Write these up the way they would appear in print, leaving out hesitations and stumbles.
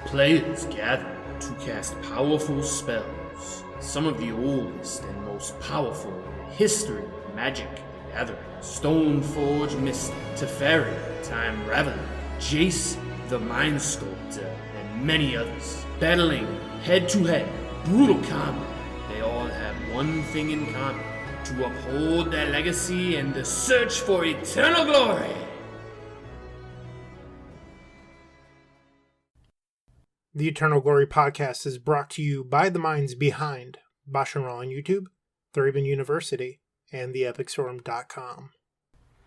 Players gather to cast powerful spells, some of the oldest and most powerful in the history of Magic the Gathering. Stoneforge Mystic, Teferi, Time Raveler, Jace the Mind Sculptor, and many others. Battling head-to-head, brutal combat, they all have one thing in common: to uphold their legacy and the search for eternal glory. The Eternal Glory podcast is brought to you by the minds behind BoshNRoll on YouTube, Thraben University, and theepicstorm.com.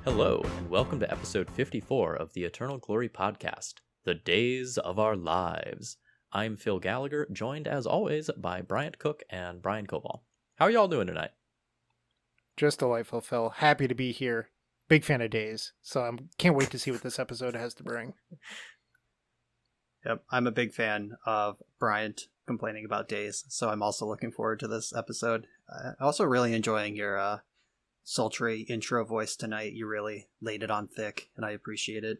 Hello, and welcome to episode 54 of the Eternal Glory podcast, The Daze of Our Lives. I'm Phil Gallagher, joined as always by Bryant Cook and Brian Coval. How are y'all doing tonight? Just delightful, Phil. Happy to be here. Big fan of Daze, so I can't wait to see what this episode has to bring. Yep, I'm a big fan of Bryant complaining about Daze, so I'm also looking forward to this episode. Also really enjoying your sultry intro voice tonight. You really laid it on thick, and I appreciate it.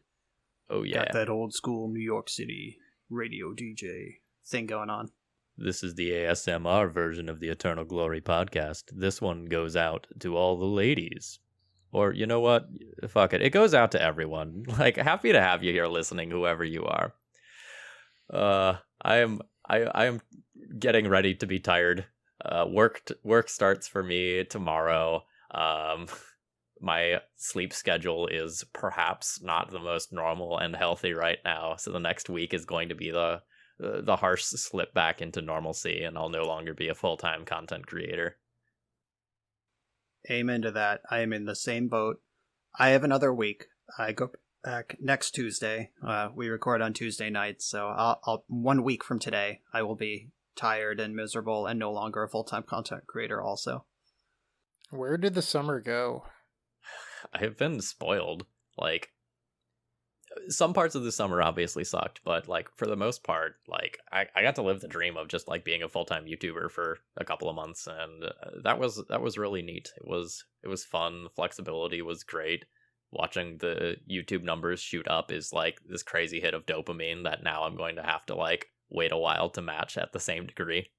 Oh yeah. Got that old school New York City radio DJ thing going on. This is the ASMR version of the Eternal Glory podcast. This one goes out to all the ladies. Or, you know what? Fuck it. It goes out to everyone. Like, happy to have you here listening, whoever you are. I am getting ready to be tired. Work starts for me tomorrow. My sleep schedule is perhaps not the most normal and healthy right now, so the next week is going to be the harsh slip back into normalcy, and I'll no longer be a full-time content creator. Amen to that. I am in the same boat. I have another week. I go back next Tuesday. We record on Tuesday nights, so I'll 1 week from today, I will be tired and miserable and no longer a full-time content creator also. Where did the summer go? I have been spoiled. Like, some parts of the summer obviously sucked, but like for the most part, like I got to live the dream of just like being a full-time YouTuber for a couple of months, and that was really neat. It was fun. The flexibility was great. Watching the YouTube numbers shoot up is like this crazy hit of dopamine that now I'm going to have to like wait a while to match at the same degree.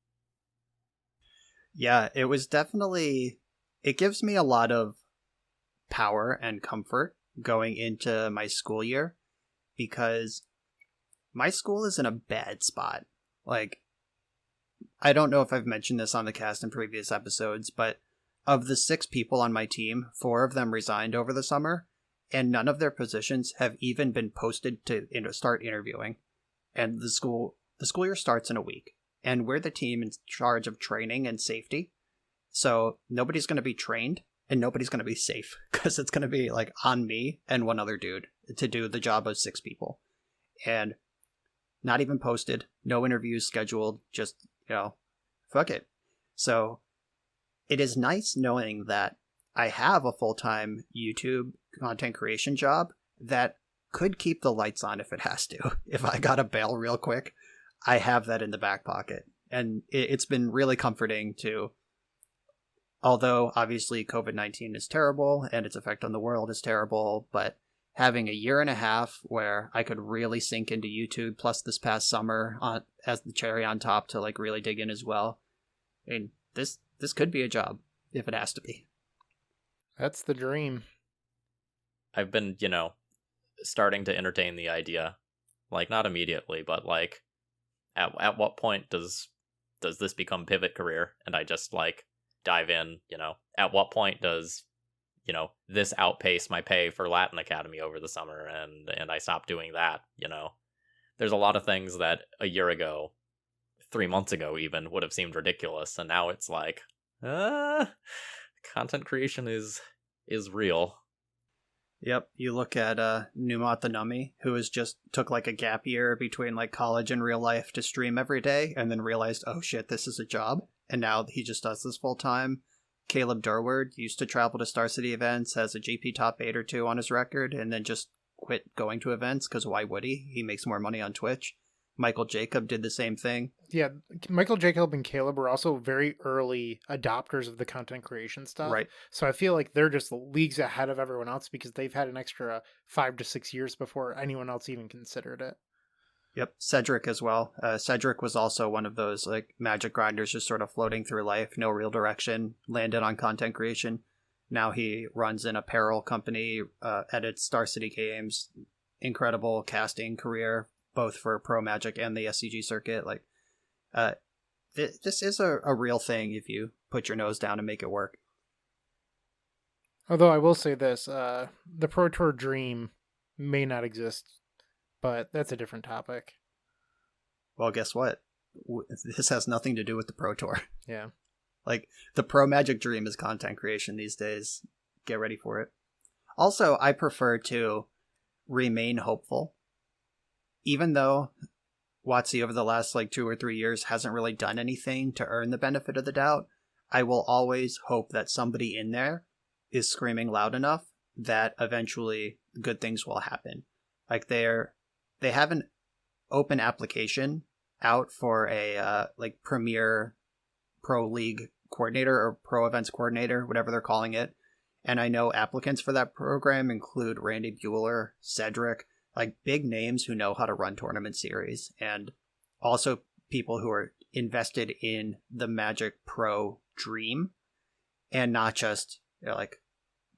Yeah, it was definitely, it gives me a lot of power and comfort going into my school year, because my school is in a bad spot. Like, I don't know if I've mentioned this on the cast in previous episodes, but of the 6 people on my team, 4 of them resigned over the summer, and none of their positions have even been posted to start interviewing. And the school year starts in a week, and we're the team in charge of training and safety. So nobody's going to be trained, and nobody's going to be safe, because it's going to be like on me and one other dude to do the job of 6 people. And not even posted, no interviews scheduled, just, fuck it. So it is nice knowing that I have a full-time YouTube content creation job that could keep the lights on if it has to. If I gotta bail real quick, I have that in the back pocket. And it's been really comforting to, although obviously COVID-19 is terrible and its effect on the world is terrible, but having a year and a half where I could really sink into YouTube, plus this past summer as the cherry on top to like really dig in as well. I mean, this could be a job if it has to be. That's the dream. I've been, starting to entertain the idea, like not immediately, but like at what point does this become pivot career and I just like dive in, at what point does, this outpace my pay for Latin Academy over the summer and I stop doing that, There's a lot of things that a year ago, 3 months ago even, would have seemed ridiculous, and now it's like, content creation is real. Yep, you look at Numatanami, who has just took like a gap year between like college and real life to stream every day, and then realized, oh shit, this is a job, and now he just does this full time. Caleb Durward used to travel to Star City events, has a GP top 8 or 2 on his record, and then just quit going to events, because why would he? He makes more money on Twitch. Michael Jacob did the same thing. Yeah, Michael Jacob and Caleb were also very early adopters of the content creation stuff. Right. So I feel like they're just leagues ahead of everyone else because they've had an extra 5 to 6 years before anyone else even considered it. Yep, Cedric as well. Cedric was also one of those like magic grinders just sort of floating through life, no real direction, landed on content creation. Now he runs an apparel company, edits Star City Games, incredible casting career, both for Pro Magic and the SCG circuit. Like, this is a real thing if you put your nose down and make it work. Although I will say this, the Pro Tour dream may not exist, but that's a different topic. Well, guess what? This has nothing to do with the Pro Tour. Yeah. Like, the Pro Magic dream is content creation these days. Get ready for it. Also, I prefer to remain hopeful. Even though WotC over the last 2 or 3 years hasn't really done anything to earn the benefit of the doubt, I will always hope that somebody in there is screaming loud enough that eventually good things will happen. Like, they have an open application out for a Premier Pro League coordinator or Pro Events coordinator, whatever they're calling it. And I know applicants for that program include Randy Bueller, Cedric, like big names who know how to run tournament series, and also people who are invested in the Magic Pro dream and not just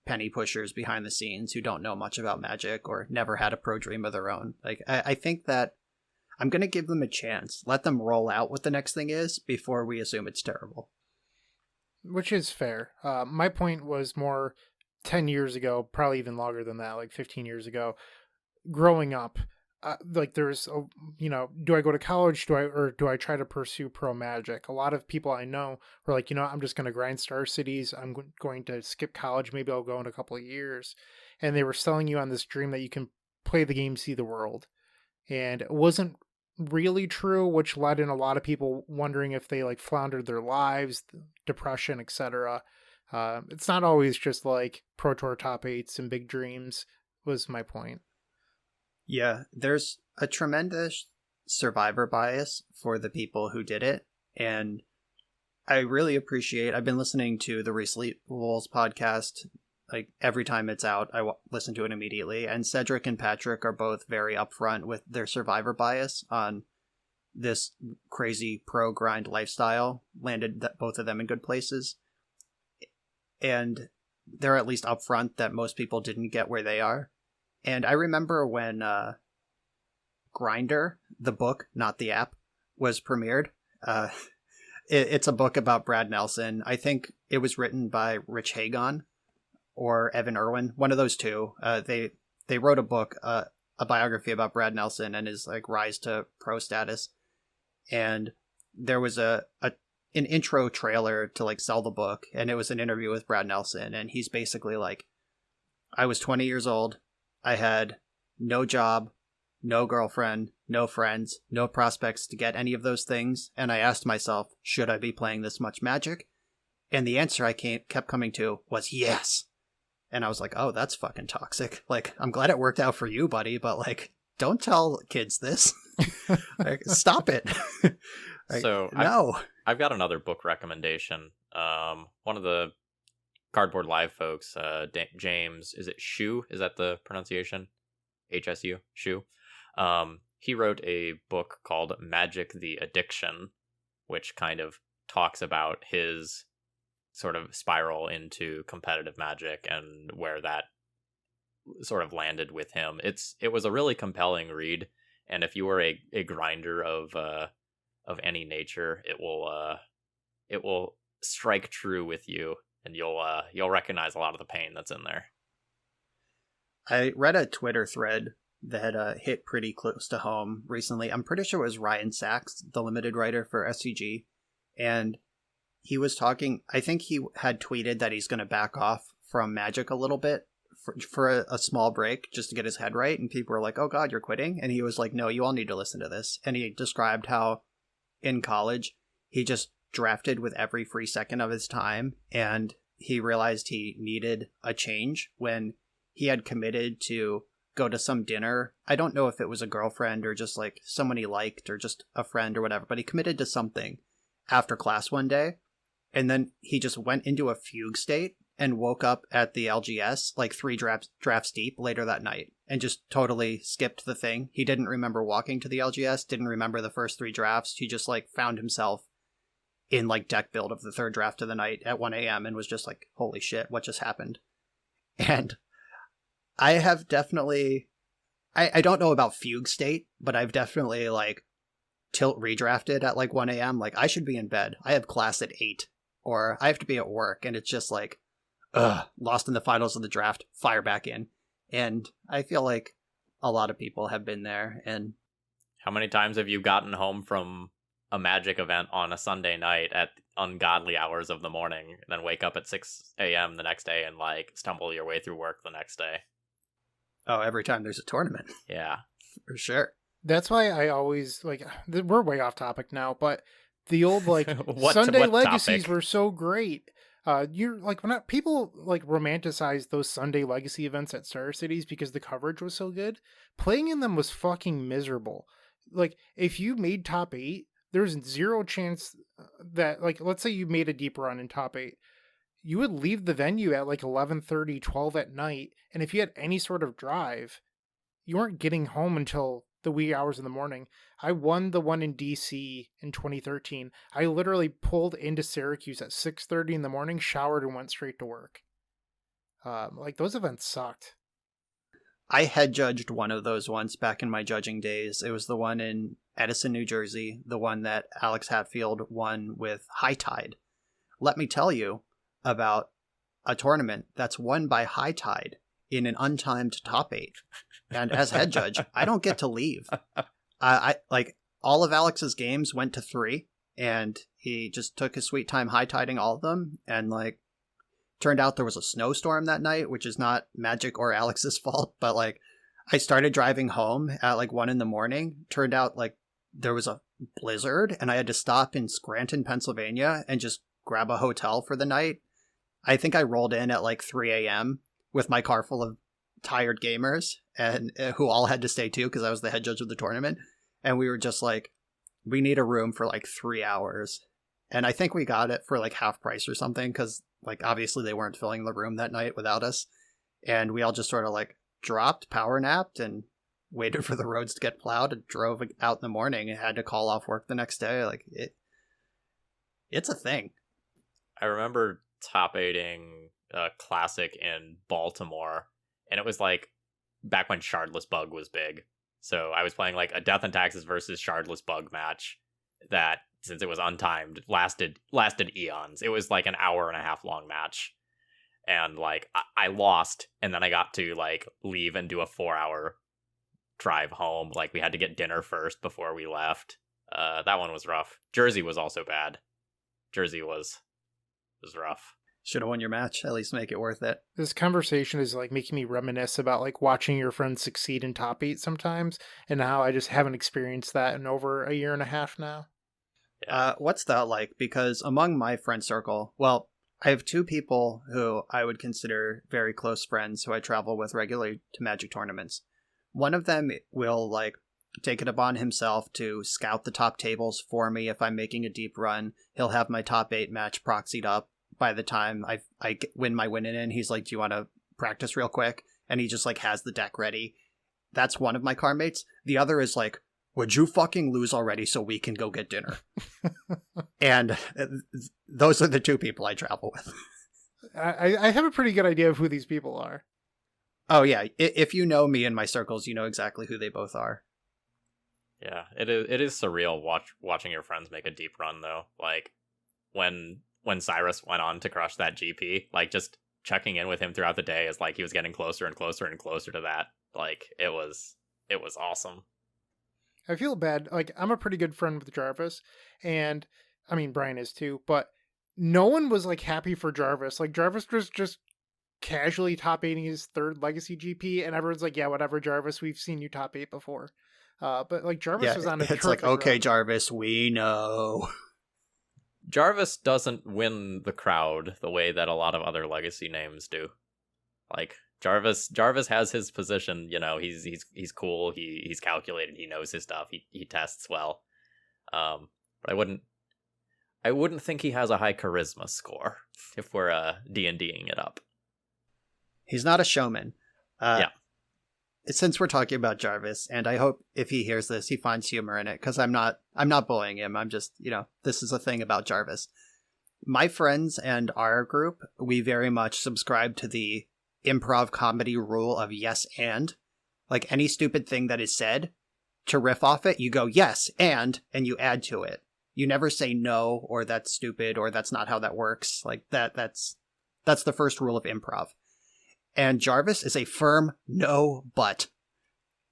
penny pushers behind the scenes who don't know much about Magic or never had a pro dream of their own. Like, I think that I'm going to give them a chance. Let them roll out what the next thing is before we assume it's terrible. Which is fair. My point was more 10 years ago, probably even longer than that, like 15 years ago, growing up. There's, do I go to college? Do I try to pursue Pro Magic? A lot of people I know were like, I'm just going to grind Star Cities. I'm going to skip college. Maybe I'll go in a couple of years. And they were selling you on this dream that you can play the game, see the world. And it wasn't really true, which led in a lot of people wondering if they floundered their lives, depression, etc. It's not always just Pro Tour top 8s and big dreams was my point. Yeah, there's a tremendous survivor bias for the people who did it. And I really I've been listening to the Resleepables podcast. Every time it's out, I listen to it immediately. And Cedric and Patrick are both very upfront with their survivor bias on this crazy pro grind lifestyle, landed both of them in good places. And they're at least upfront that most people didn't get where they are. And I remember when Grinder, the book, not the app, was premiered. It's a book about Brad Nelson. I think it was written by Rich Hagon or Evan Irwin, one of those two. They wrote a book, a biography about Brad Nelson and his rise to pro status. And there was an intro trailer to sell the book, and it was an interview with Brad Nelson, and he's basically I was 20 years old. I had no job, no girlfriend, no friends, no prospects to get any of those things. And I asked myself, should I be playing this much Magic? And the answer I kept coming to was yes. And I was like, oh, that's fucking toxic. I'm glad it worked out for you, buddy, but don't tell kids this. Stop it. No. I've got another book recommendation. One of the Cardboard Live folks, James, is it Shu? Is that the pronunciation? HSU? Shu? He wrote a book called Magic the Addiction, which kind of talks about his sort of spiral into competitive Magic and where that sort of landed with him. It was a really compelling read, and if you were a grinder of any nature, it will strike true with you. And you'll recognize a lot of the pain that's in there. I read a Twitter thread that hit pretty close to home recently. I'm pretty sure it was Ryan Sachs, the limited writer for SCG. And he was talking, I think he had tweeted that he's going to back off from Magic a little bit for a small break just to get his head right. And people were like, oh God, you're quitting? And he was like, no, you all need to listen to this. And he described how in college, he just drafted with every free second of his time, and he realized he needed a change when he had committed to go to some dinner. I don't know if it was a girlfriend or just someone he liked or just a friend or whatever, but he committed to something after class one day, and then he just went into a fugue state and woke up at the LGS like 3 drafts deep later that night and just totally skipped the thing. He didn't remember walking to the LGS, didn't remember the first 3 drafts. He just like found himself in like deck build of the 3rd draft of the night at 1 a.m. and was just like, holy shit, what just happened? And I have definitely, I don't know about fugue state, but I've definitely like tilt redrafted at like 1 a.m. Like I should be in bed. I have class at 8 or I have to be at work. And it's just like, lost in the finals of the draft, fire back in. And I feel like a lot of people have been there. And how many times have you gotten home from a Magic event on a Sunday night at ungodly hours of the morning, and then wake up at 6 a.m. the next day and like stumble your way through work the next day? Oh, every time there's a tournament. Yeah. For sure. That's why I always like, we're way off topic now, but the old like What Sunday legacies topic? were so great. You're like, when people like romanticize those Sunday legacy events at Star Cities because the coverage was so good. Playing in them was fucking miserable. Like if you made top 8, there's zero chance that, like, let's say you made a deep run in top 8, you would leave the venue at like 11:30, 12 at night, and if you had any sort of drive, you weren't getting home until the wee hours in the morning. I won the one in DC in 2013. I literally pulled into Syracuse at 6:30 in the morning, showered, and went straight to work. Like those events sucked. I had judged one of those once back in my judging days. It was the one in Edison, New Jersey, the one that Alex Hatfield won with High Tide. Let me tell you about a tournament that's won by High Tide in an untimed top 8. And as head judge, I don't get to leave. I like all of Alex's games went to 3, and he just took his sweet time high tiding all of them. And like, turned out there was a snowstorm that night, which is not Magic or Alex's fault. But like, I started driving home at like 1 a.m. Turned out like there was a blizzard, and I had to stop in Scranton, Pennsylvania, and just grab a hotel for the night. I think I rolled in at like 3 a.m. with my car full of tired gamers, and who all had to stay too because I was the head judge of the tournament. And we were just like, we need a room for like 3 hours. And I think we got it for like half price or something because like obviously they weren't filling the room that night without us. And we all just sort of like dropped, power napped, and waited for the roads to get plowed and drove out in the morning and had to call off work the next day. Like it's a thing. I remember top 8ing a classic in Baltimore, and it was like back when Shardless Bug was big. So I was playing like a Death and Taxes versus Shardless Bug match that, since it was untimed, lasted eons. It was like an hour and a half long match. And like I lost, and then I got to like leave and do a 4-hour drive home. Like we had to get dinner first before we left. That one was rough. Jersey was also bad. Jersey was rough. Should have won your match. At least make it worth it. This conversation is like making me reminisce about like watching your friends succeed in top 8 sometimes, and how I just haven't experienced that in over a year and a half now. Yeah. What's that like? Because among my friend circle, well, I have 2 people who I would consider very close friends who I travel with regularly to Magic tournaments. One of them will like take it upon himself to scout the top tables for me if I'm making a deep run. He'll have my top 8 match proxied up. By the time I win my win in, he's like, do you want to practice real quick? And he just like has the deck ready. That's one of my car mates. The other is like, would you fucking lose already so we can go get dinner? And those are the 2 people I travel with. I have a pretty good idea of who these people are. Oh yeah, if you know me and my circles, you know exactly who they both are. Yeah, it is surreal watching your friends make a deep run though. Like when Cyrus went on to crush that GP, like just checking in with him throughout the day as like he was getting closer and closer and closer to that. Like it was awesome. I feel bad. Like I'm a pretty good friend with Jarvis, and I mean Brian is too, but no one was like happy for Jarvis. Like Jarvis was just casually top 8ing his 3rd legacy GP, and everyone's like, yeah, whatever, Jarvis, we've seen you top 8 before. But like Jarvis was on a it's like, terrific okay, run. Jarvis, we know. Jarvis doesn't win the crowd the way that a lot of other legacy names do. Like Jarvis has his position, you know, he's cool, he's calculated, he knows his stuff, he tests well. But I wouldn't think he has a high charisma score if we're D&Ding it up. He's not a showman. Yeah. Since we're talking about Jarvis, and I hope if he hears this, he finds humor in it, because I'm not bullying him. I'm just, this is a thing about Jarvis. My friends and our group, we very much subscribe to the improv comedy rule of yes and. Like any stupid thing that is said, to riff off it, you go yes and you add to it. You never say no, or that's stupid, or that's not how that works. Like that's the first rule of improv. And Jarvis is a firm no but.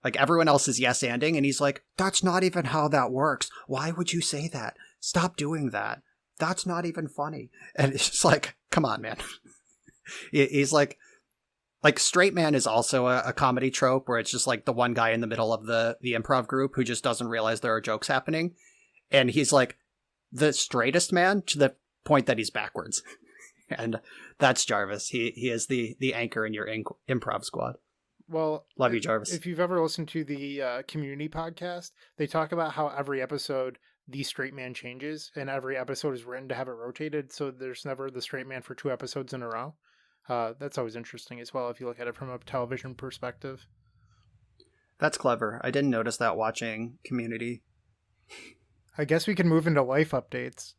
Like everyone else is yes-anding, and he's like, that's not even how that works. Why would you say that? Stop doing that. That's not even funny. And it's just like, come on, man. He's like straight man is also a comedy trope where it's just like the one guy in the middle of the improv group who just doesn't realize there are jokes happening. And he's like the straightest man to the point that he's backwards. And that's Jarvis. He is the anchor in your improv squad. Well, love you, Jarvis. If you've ever listened to the Community podcast, they talk about how every episode the straight man changes, and every episode is written to have it rotated, so there's never the straight man for 2 episodes in a row. That's always interesting as well if you look at it from a television perspective. That's clever. I didn't notice that watching Community. I guess we can move into life updates.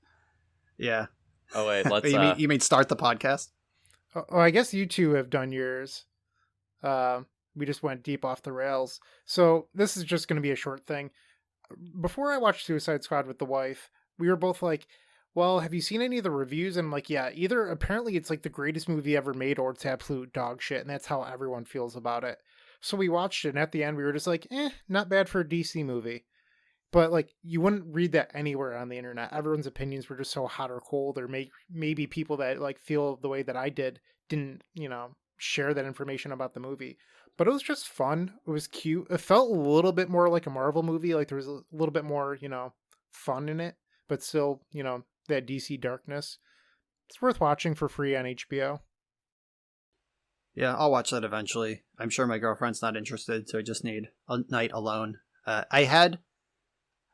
Yeah. Oh wait, let's. You mean start the podcast? Oh, I guess you two have done yours. We just went deep off the rails. So this is just going to be a short thing. Before I watched Suicide Squad with the wife, we were both like, well, have you seen any of the reviews? And I'm like, yeah, either apparently it's like the greatest movie ever made, or it's absolute dog shit, and that's how everyone feels about it. So we watched it, and at the end we were just like, not bad for a DC movie. But like, you wouldn't read that anywhere on the internet. Everyone's opinions were just so hot or cold, or maybe people that like feel the way that I did didn't, share that information about the movie. But it was just fun. It was cute. It felt a little bit more like a Marvel movie. Like there was a little bit more, fun in it, but still, that DC darkness. It's worth watching for free on HBO. Yeah, I'll watch that eventually. I'm sure my girlfriend's not interested, so I just need a night alone. I had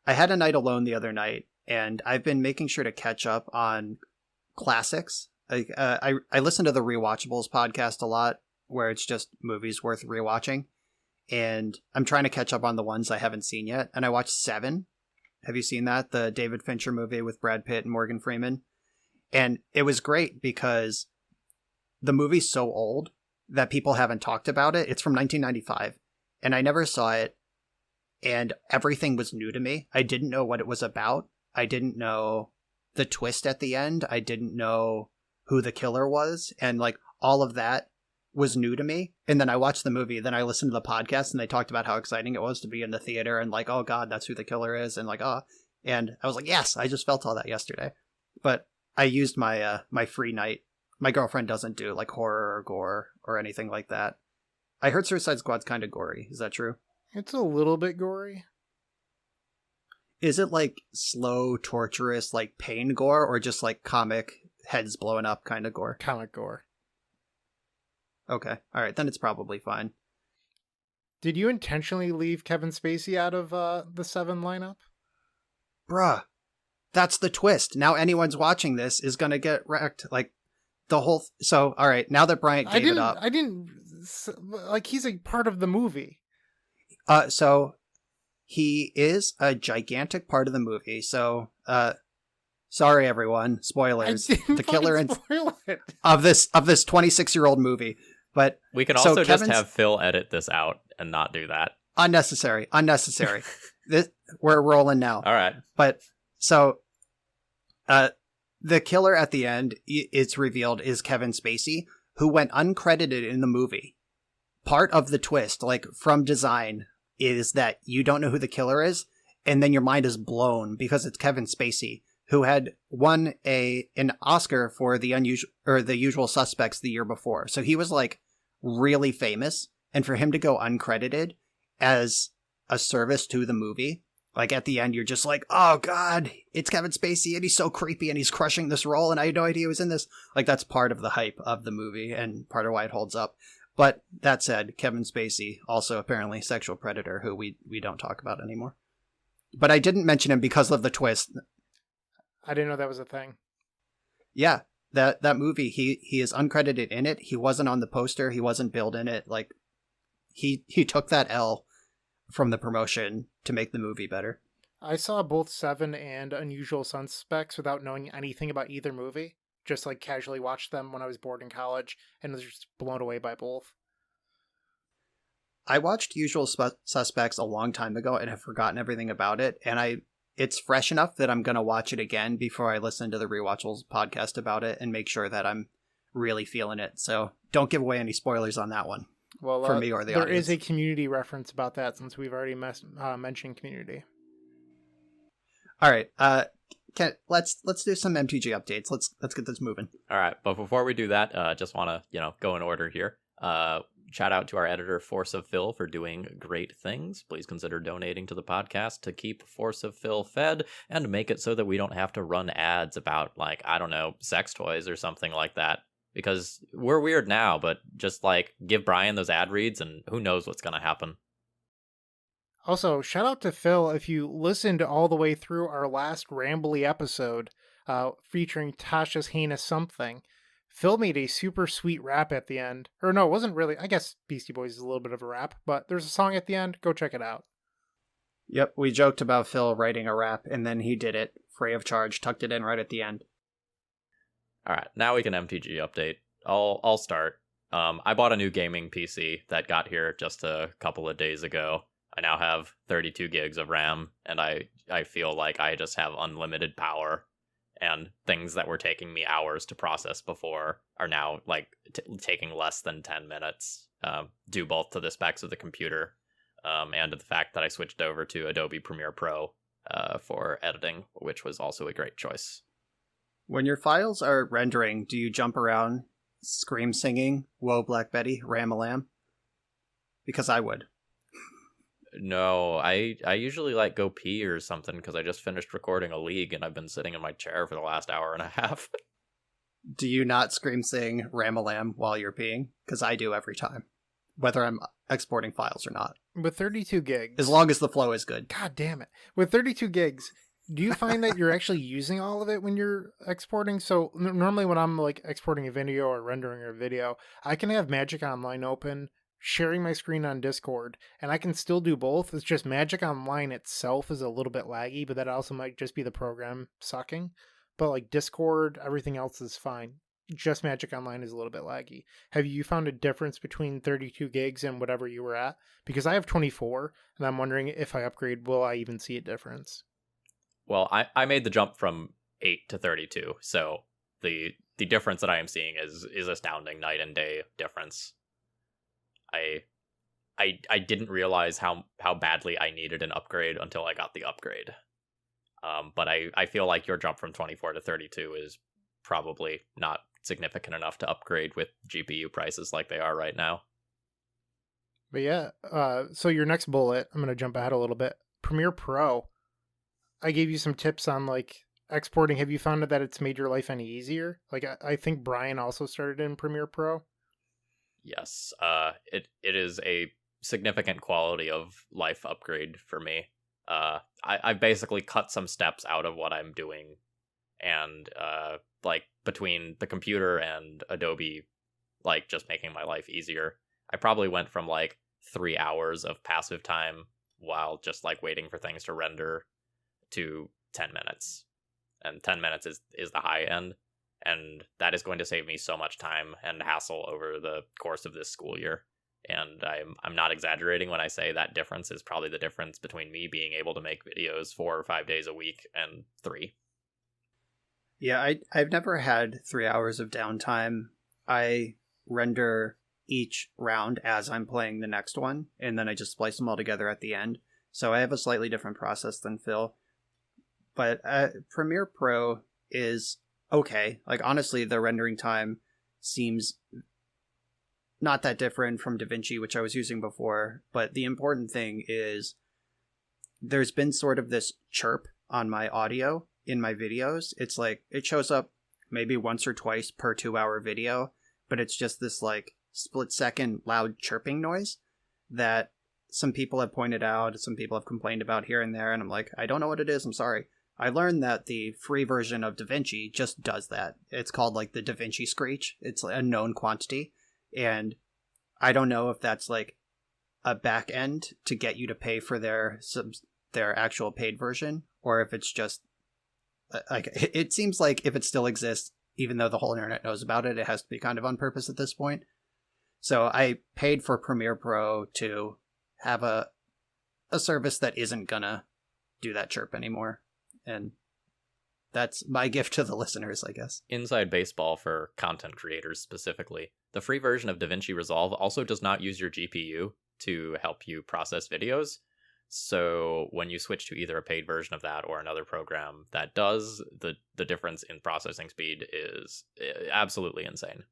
a night alone the other night, and I've been making sure to catch up on classics. I listen to the Rewatchables podcast a lot, where it's just movies worth rewatching, and I'm trying to catch up on the ones I haven't seen yet. And I watched Seven. Have you seen that? The David Fincher movie with Brad Pitt and Morgan Freeman. And it was great because the movie's so old that people haven't talked about it. It's from 1995, and I never saw it, and everything was new to me. I didn't know what it was about. I didn't know the twist at the end. I didn't know who the killer was, and like all of that was new to me. And then I watched the movie, then I listened to the podcast, and they talked about how exciting it was to be in the theater, and like, oh god, that's who the killer is, and like, and I was like, yes, I just felt all that yesterday. But I used my my free night. My girlfriend doesn't do like horror or gore or anything like that. I heard Suicide Squad's kind of gory. Is that true? It's a little bit gory. Is it like slow, torturous, like pain gore, or just like comic heads blowing up kind of gore? Comic gore. Okay. All right. Then it's probably fine. Did you intentionally leave Kevin Spacey out of the Seven lineup? Bruh. That's the twist. Now anyone's watching this is going to get wrecked. Like the whole... So, all right. Now that Bryant gave it up... I didn't... Like, he's a part of the movie. So he is a gigantic part of the movie. So, sorry everyone. Spoilers. The killer of this 26-year-old movie. But we can also just have Phil edit this out and not do that. Unnecessary. We're rolling now. All right. But so the killer at the end, it's revealed, is Kevin Spacey, who went uncredited in the movie. Part of the twist, like from design, is that you don't know who the killer is, and then your mind is blown because it's Kevin Spacey, who had won an Oscar for The Usual Suspects the year before. So he was like really famous, and for him to go uncredited as a service to the movie, like at the end you're just like, oh god, it's Kevin Spacey and he's so creepy and he's crushing this role and I had no idea he was in this. Like that's part of the hype of the movie and part of why it holds up. But that said, Kevin Spacey, also apparently sexual predator, who we don't talk about anymore. But I didn't mention him because of the twist. I didn't know that was a thing. Yeah, that movie, he is uncredited in it. He wasn't on the poster. He wasn't billed in it. Like, he took that L from the promotion to make the movie better. I saw both Seven and Unusual Suspects without knowing anything about either movie. Just like casually watched them when I was bored in college and was just blown away by both. I watched Usual Suspects a long time ago and have forgotten everything about it. And it's fresh enough that I'm going to watch it again before I listen to the Rewatchables podcast about it and make sure that I'm really feeling it. So don't give away any spoilers on that one. Well, for me or the there audience. is a Community reference about that since we've already mentioned Community. All right. Let's do some MTG updates. Let's get this moving. All right, but before we do that, just want to go in order here. Shout out to our editor Force of Phil for doing great things. Please consider donating to the podcast to keep Force of Phil fed and make it so that we don't have to run ads about, like, I don't know, sex toys or something like that. Because we're weird now, but just like give Brian those ad reads and who knows what's going to happen. Also, shout out to Phil if you listened all the way through our last rambly episode featuring Tasha's Heinous Something. Phil made a super sweet rap at the end. Or no, it wasn't really. I guess Beastie Boys is a little bit of a rap, but there's a song at the end. Go check it out. Yep, we joked about Phil writing a rap, and then he did it free of charge, tucked it in right at the end. All right, now we can MTG update. I'll start. I bought a new gaming PC that got here just a couple of days ago. I now have 32 gigs of RAM, and I feel like I just have unlimited power. And things that were taking me hours to process before are now like taking less than 10 minutes, due both to the specs of the computer and to the fact that I switched over to Adobe Premiere Pro for editing, which was also a great choice. When your files are rendering, do you jump around scream singing, "Whoa, Black Betty, Ram-a-lamb"? Because I would. No, I usually like go pee or something because I just finished recording a league and I've been sitting in my chair for the last hour and a half. Do you not scream sing Ram-a-lamb while you're peeing? Because I do every time, whether I'm exporting files or not. With 32 gigs. As long as the flow is good. God damn it. With 32 gigs, do you find that you're actually using all of it when you're exporting? So normally when I'm like exporting a video or rendering a video, I can have Magic Online open, sharing my screen on Discord, and I can still do both. It's just Magic Online itself is a little bit laggy, but that also might just be the program sucking. But like Discord, everything else is fine. Just Magic Online is a little bit laggy. Have you found a difference between 32 gigs and whatever you were at? Because I have 24, and I'm wondering if I upgrade, will I even see a difference? Well, I made the jump from 8 to 32, so the difference that I am seeing is astounding, night and day difference. I didn't realize how badly I needed an upgrade until I got the upgrade. But I feel like your jump from 24 to 32 is probably not significant enough to upgrade with GPU prices like they are right now. But yeah, so your next bullet, I'm going to jump ahead a little bit. Premiere Pro. I gave you some tips on like exporting. Have you found that it's made your life any easier? Like I think Brian also started in Premiere Pro. Yes, it is a significant quality of life upgrade for me. I've basically cut some steps out of what I'm doing, and like between the computer and Adobe, like just making my life easier. I probably went from like 3 hours of passive time while just like waiting for things to render to 10 minutes, and 10 minutes is the high end. And that is going to save me so much time and hassle over the course of this school year. And I'm not exaggerating when I say that difference is probably the difference between me being able to make videos 4 or 5 days a week and 3. Yeah, I've never had 3 hours of downtime. I render each round as I'm playing the next one, and then I just splice them all together at the end. So I have a slightly different process than Phil. But Premiere Pro is okay. Like, honestly, the rendering time seems not that different from DaVinci, which I was using before. But the important thing is there's been sort of this chirp on my audio in my videos. It's like it shows up maybe once or twice per 2-hour video, but it's just this like split-second loud chirping noise that some people have pointed out, some people have complained about here and there, and I'm like, I don't know what it is, I'm sorry. I learned that the free version of DaVinci just does that. It's called like the DaVinci Screech. It's a known quantity. And I don't know if that's like a back end to get you to pay for their actual paid version, or if it's just like, it seems like if it still exists, even though the whole internet knows about it, it has to be kind of on purpose at this point. So I paid for Premiere Pro to have a service that isn't gonna do that chirp anymore. And that's my gift to the listeners, I guess. Inside baseball for content creators specifically. The free version of DaVinci Resolve also does not use your GPU to help you process videos. So when you switch to either a paid version of that or another program that does, the difference in processing speed is absolutely insane.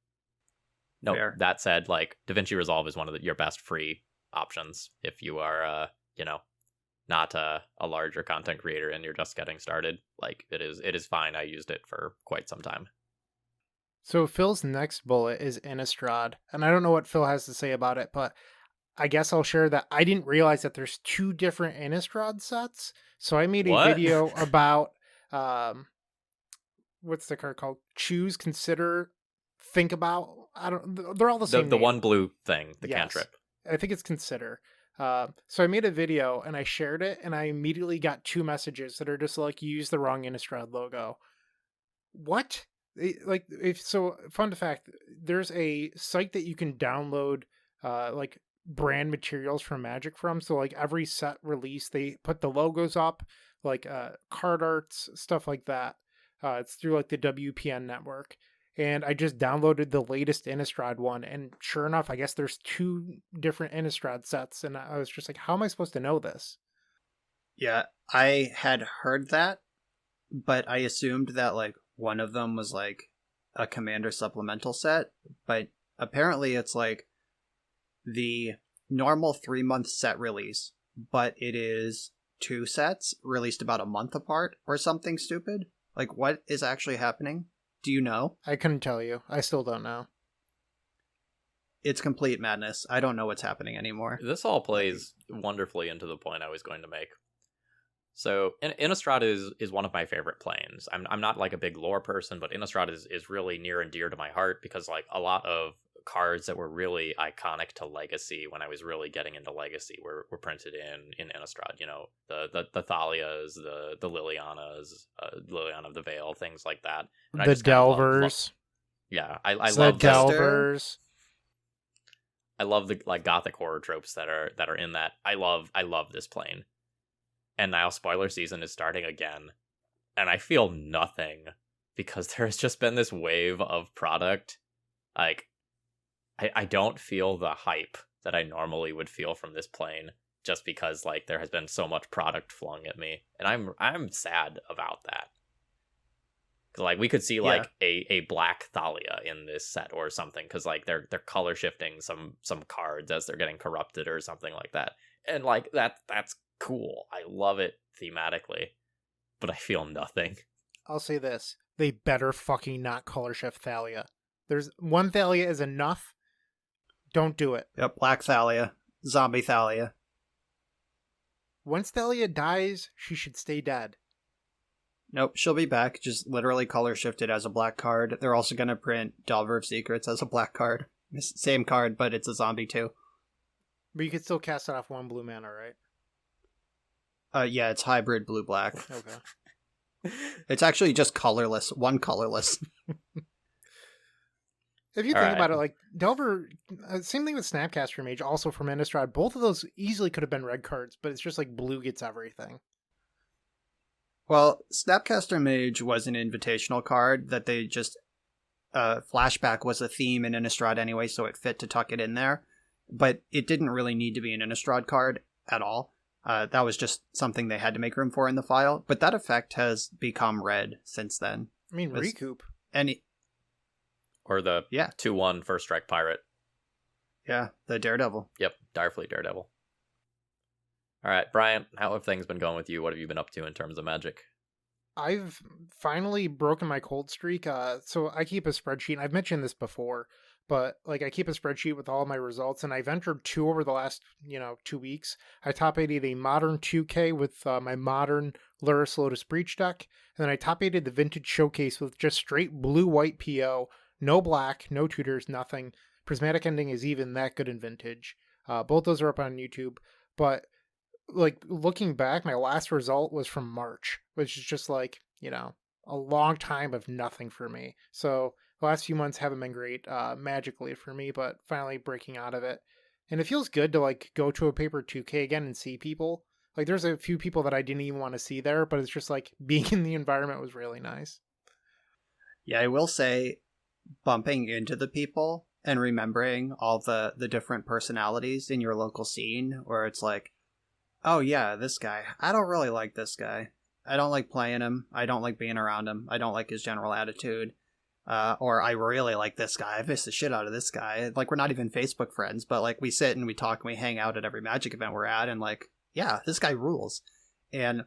No, Fair. That said, like, DaVinci Resolve is one of your best free options if you are, not a larger content creator and you're just getting started. Like, it is fine. I used it for quite some time. So Phil's next bullet is Innistrad, and I don't know what Phil has to say about it, but I guess I'll share that I didn't realize that there's 2 different Innistrad sets. So I made a video about what's the card called? Choose, consider, think about. They're all the same. The one blue thing, the Yes. cantrip. I think it's consider. So I made a video and I shared it, and I immediately got 2 messages that are just like, you used the wrong Innistrad logo. What? Fun fact, there's a site that you can download like brand materials from Magic from. So like every set release, they put the logos up, like card arts, stuff like that. It's through like the WPN network. And I just downloaded the latest Innistrad one, and sure enough, I guess there's 2 different Innistrad sets, and I was just like, how am I supposed to know this? Yeah, I had heard that, but I assumed that like one of them was like a Commander supplemental set, but apparently it's like the normal 3-month set release, but it is 2 sets released about a month apart or something stupid. Like, what is actually happening? Do you know? I couldn't tell you. I still don't know. It's complete madness. I don't know what's happening anymore. This all plays wonderfully into the point I was going to make. So Innistrad is one of my favorite planes. I'm not like a big lore person, but Innistrad is really near and dear to my heart because like a lot of cards that were really iconic to Legacy when I was really getting into Legacy were printed in Innistrad. You know, the Thalias, the Lilianas, Liliana of the Veil, things like that. And the Delvers. I love the Delvers. I love the like gothic horror tropes that are in that. I love this plane. And now spoiler season is starting again, and I feel nothing because there has just been this wave of product. Like, I don't feel the hype that I normally would feel from this plane just because like there has been so much product flung at me, and I'm sad about that. Cause like we could see like a black Thalia in this set or something, because like they're color shifting some cards as they're getting corrupted or something like that, and like that's cool. I love it thematically, but I feel nothing. I'll say this: they better fucking not color shift Thalia. There's one Thalia is enough. Don't do it. Yep, Black Thalia, Zombie Thalia. Once Thalia dies, she should stay dead. Nope, she'll be back. Just literally color shifted as a black card. They're also going to print Delver of Secrets as a black card. Same card, but it's a zombie too. But you could still cast it off 1 blue mana, right? Yeah, it's hybrid blue-black. Okay. It's actually just colorless. 1 colorless. If you think about it, like, Delver, same thing with Snapcaster Mage, also from Innistrad. Both of those easily could have been red cards, but it's just like blue gets everything. Well, Snapcaster Mage was an invitational card that they just... Flashback was a theme in Innistrad anyway, so it fit to tuck it in there. But it didn't really need to be an Innistrad card at all. That was just something they had to make room for in the file. But that effect has become red since then. I mean, Recoup. Or the 2/1 First Strike Pirate. Yeah, the Daredevil. Yep, Direfleet Daredevil. All right, Brian, how have things been going with you? What have you been up to in terms of Magic? I've finally broken my cold streak. So I keep a spreadsheet. I've mentioned this before, but like I keep a spreadsheet with all of my results, and I've entered 2 over the last 2 weeks. I top 8'd a modern 2K with my modern Luris Lotus Breach deck, and then I top 8'd the vintage showcase with just straight blue-white PO, no black, no tutors, nothing. Prismatic Ending is even that good in vintage. Both those are up on YouTube, but like looking back, my last result was from March, which is just like a long time of nothing for me. So the last few months haven't been great magically for me, but finally breaking out of it. And it feels good to like go to a paper 2K again and see people. Like there's a few people that I didn't even want to see there, but it's just like being in the environment was really nice. Yeah, I will say bumping into the people and remembering all the different personalities in your local scene, where it's like, oh yeah, this guy, I don't really like this guy. I don't like playing him. I don't like being around him. I don't like his general attitude. Or I really like this guy. I miss the shit out of this guy. Like, we're not even Facebook friends, but like we sit and we talk and we hang out at every Magic event we're at, and like, yeah, this guy rules. And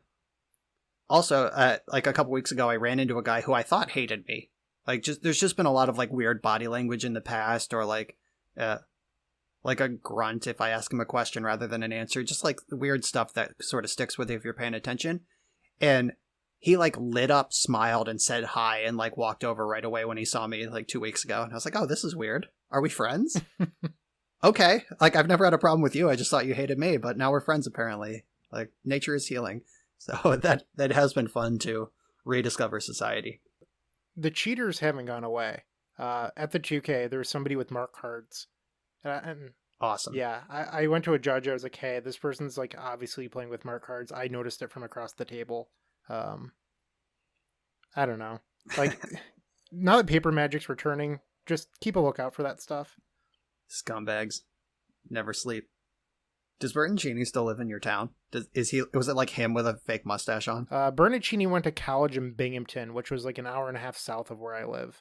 also, like a couple weeks ago, I ran into a guy who I thought hated me. Like, there's just been a lot of like weird body language in the past, or like a grunt if I ask him a question rather than an answer. Just like weird stuff that sort of sticks with you if you're paying attention. And he like lit up, smiled, and said hi, and like walked over right away when he saw me like 2 weeks ago. And I was like, oh, this is weird. Are we friends? Okay. Like, I've never had a problem with you. I just thought you hated me, but now we're friends apparently. Like, nature is healing. So that has been fun to rediscover society. The cheaters haven't gone away. At the 2K, there was somebody with mark cards. And awesome. Yeah, I went to a judge. I was like, hey, this person's like obviously playing with mark cards. I noticed it from across the table. I don't know. Like, now that Paper Magic's returning, just keep a lookout for that stuff. Scumbags. Never sleep. Does Bertoncini still live in your town? Was it like him with a fake mustache on? Bertoncini went to college in Binghamton, which was like an hour and a half south of where I live.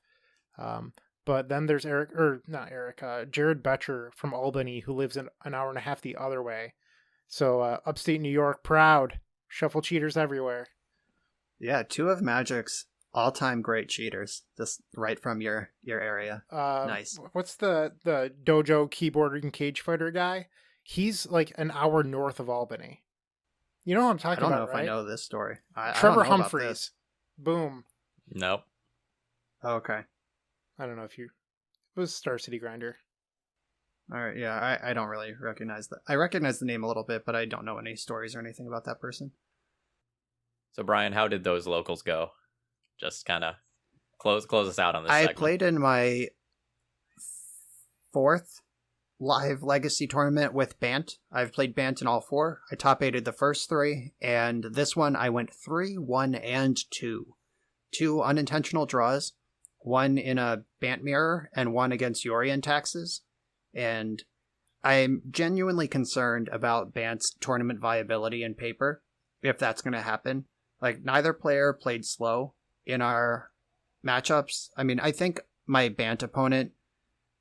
But then there's Jared Betcher from Albany, who lives an hour and a half the other way. So upstate New York, proud. Shuffle cheaters everywhere. Yeah, 2 of Magic's all-time great cheaters, just right from your area. Nice. What's the dojo keyboard and cage fighter guy? He's like an hour north of Albany. You know what I'm talking about, I don't know if right? I know this story. Trevor I don't know Humphreys. about this. Boom. Nope. Oh, okay. I don't know if you... It was Star City Grinder. All right, yeah, I don't really recognize that. I recognize the name a little bit, but I don't know any stories or anything about that person. So, Brian, how did those locals go? Just kind of close us out on this I segment. played in my 4th live Legacy tournament with Bant. I've played Bant in all 4. I top 8'd the first 3, and this one I went 3, 1, and 2. 2 unintentional draws, 1 in a Bant mirror, and 1 against Yorian taxes. And I'm genuinely concerned about Bant's tournament viability in paper, if that's going to happen. Like, neither player played slow in our matchups. I mean, I think my Bant opponent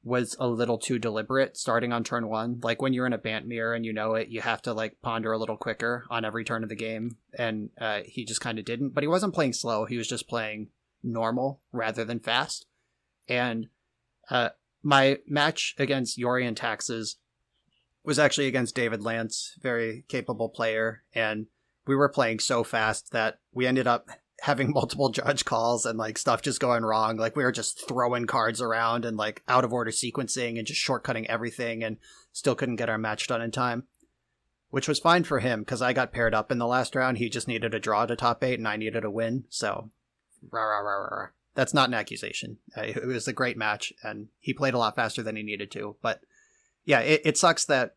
was a little too deliberate starting on turn 1. Like, when you're in a Bant mirror and you know it, you have to, like, ponder a little quicker on every turn of the game. And he just kind of didn't. But he wasn't playing slow. He was just playing normal rather than fast. And my match against Yorian Taxes was actually against David Lance, very capable player. And we were playing so fast that we ended up having multiple judge calls and like stuff just going wrong. Like, we were just throwing cards around and like out of order sequencing and just shortcutting everything, and still couldn't get our match done in time, which was fine for him because I got paired up in the last round. He just needed a draw to top 8 and I needed a win. So that's not an accusation. It was a great match and he played a lot faster than he needed to. But yeah, it sucks that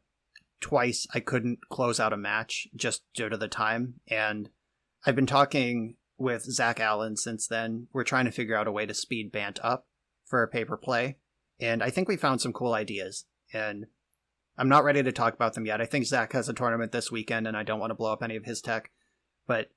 twice I couldn't close out a match just due to the time. And I've been talking with Zach Allen since then. We're trying to figure out a way to speed Bant up for a paper play. And I think we found some cool ideas. And I'm not ready to talk about them yet. I think Zach has a tournament this weekend and I don't want to blow up any of his tech. But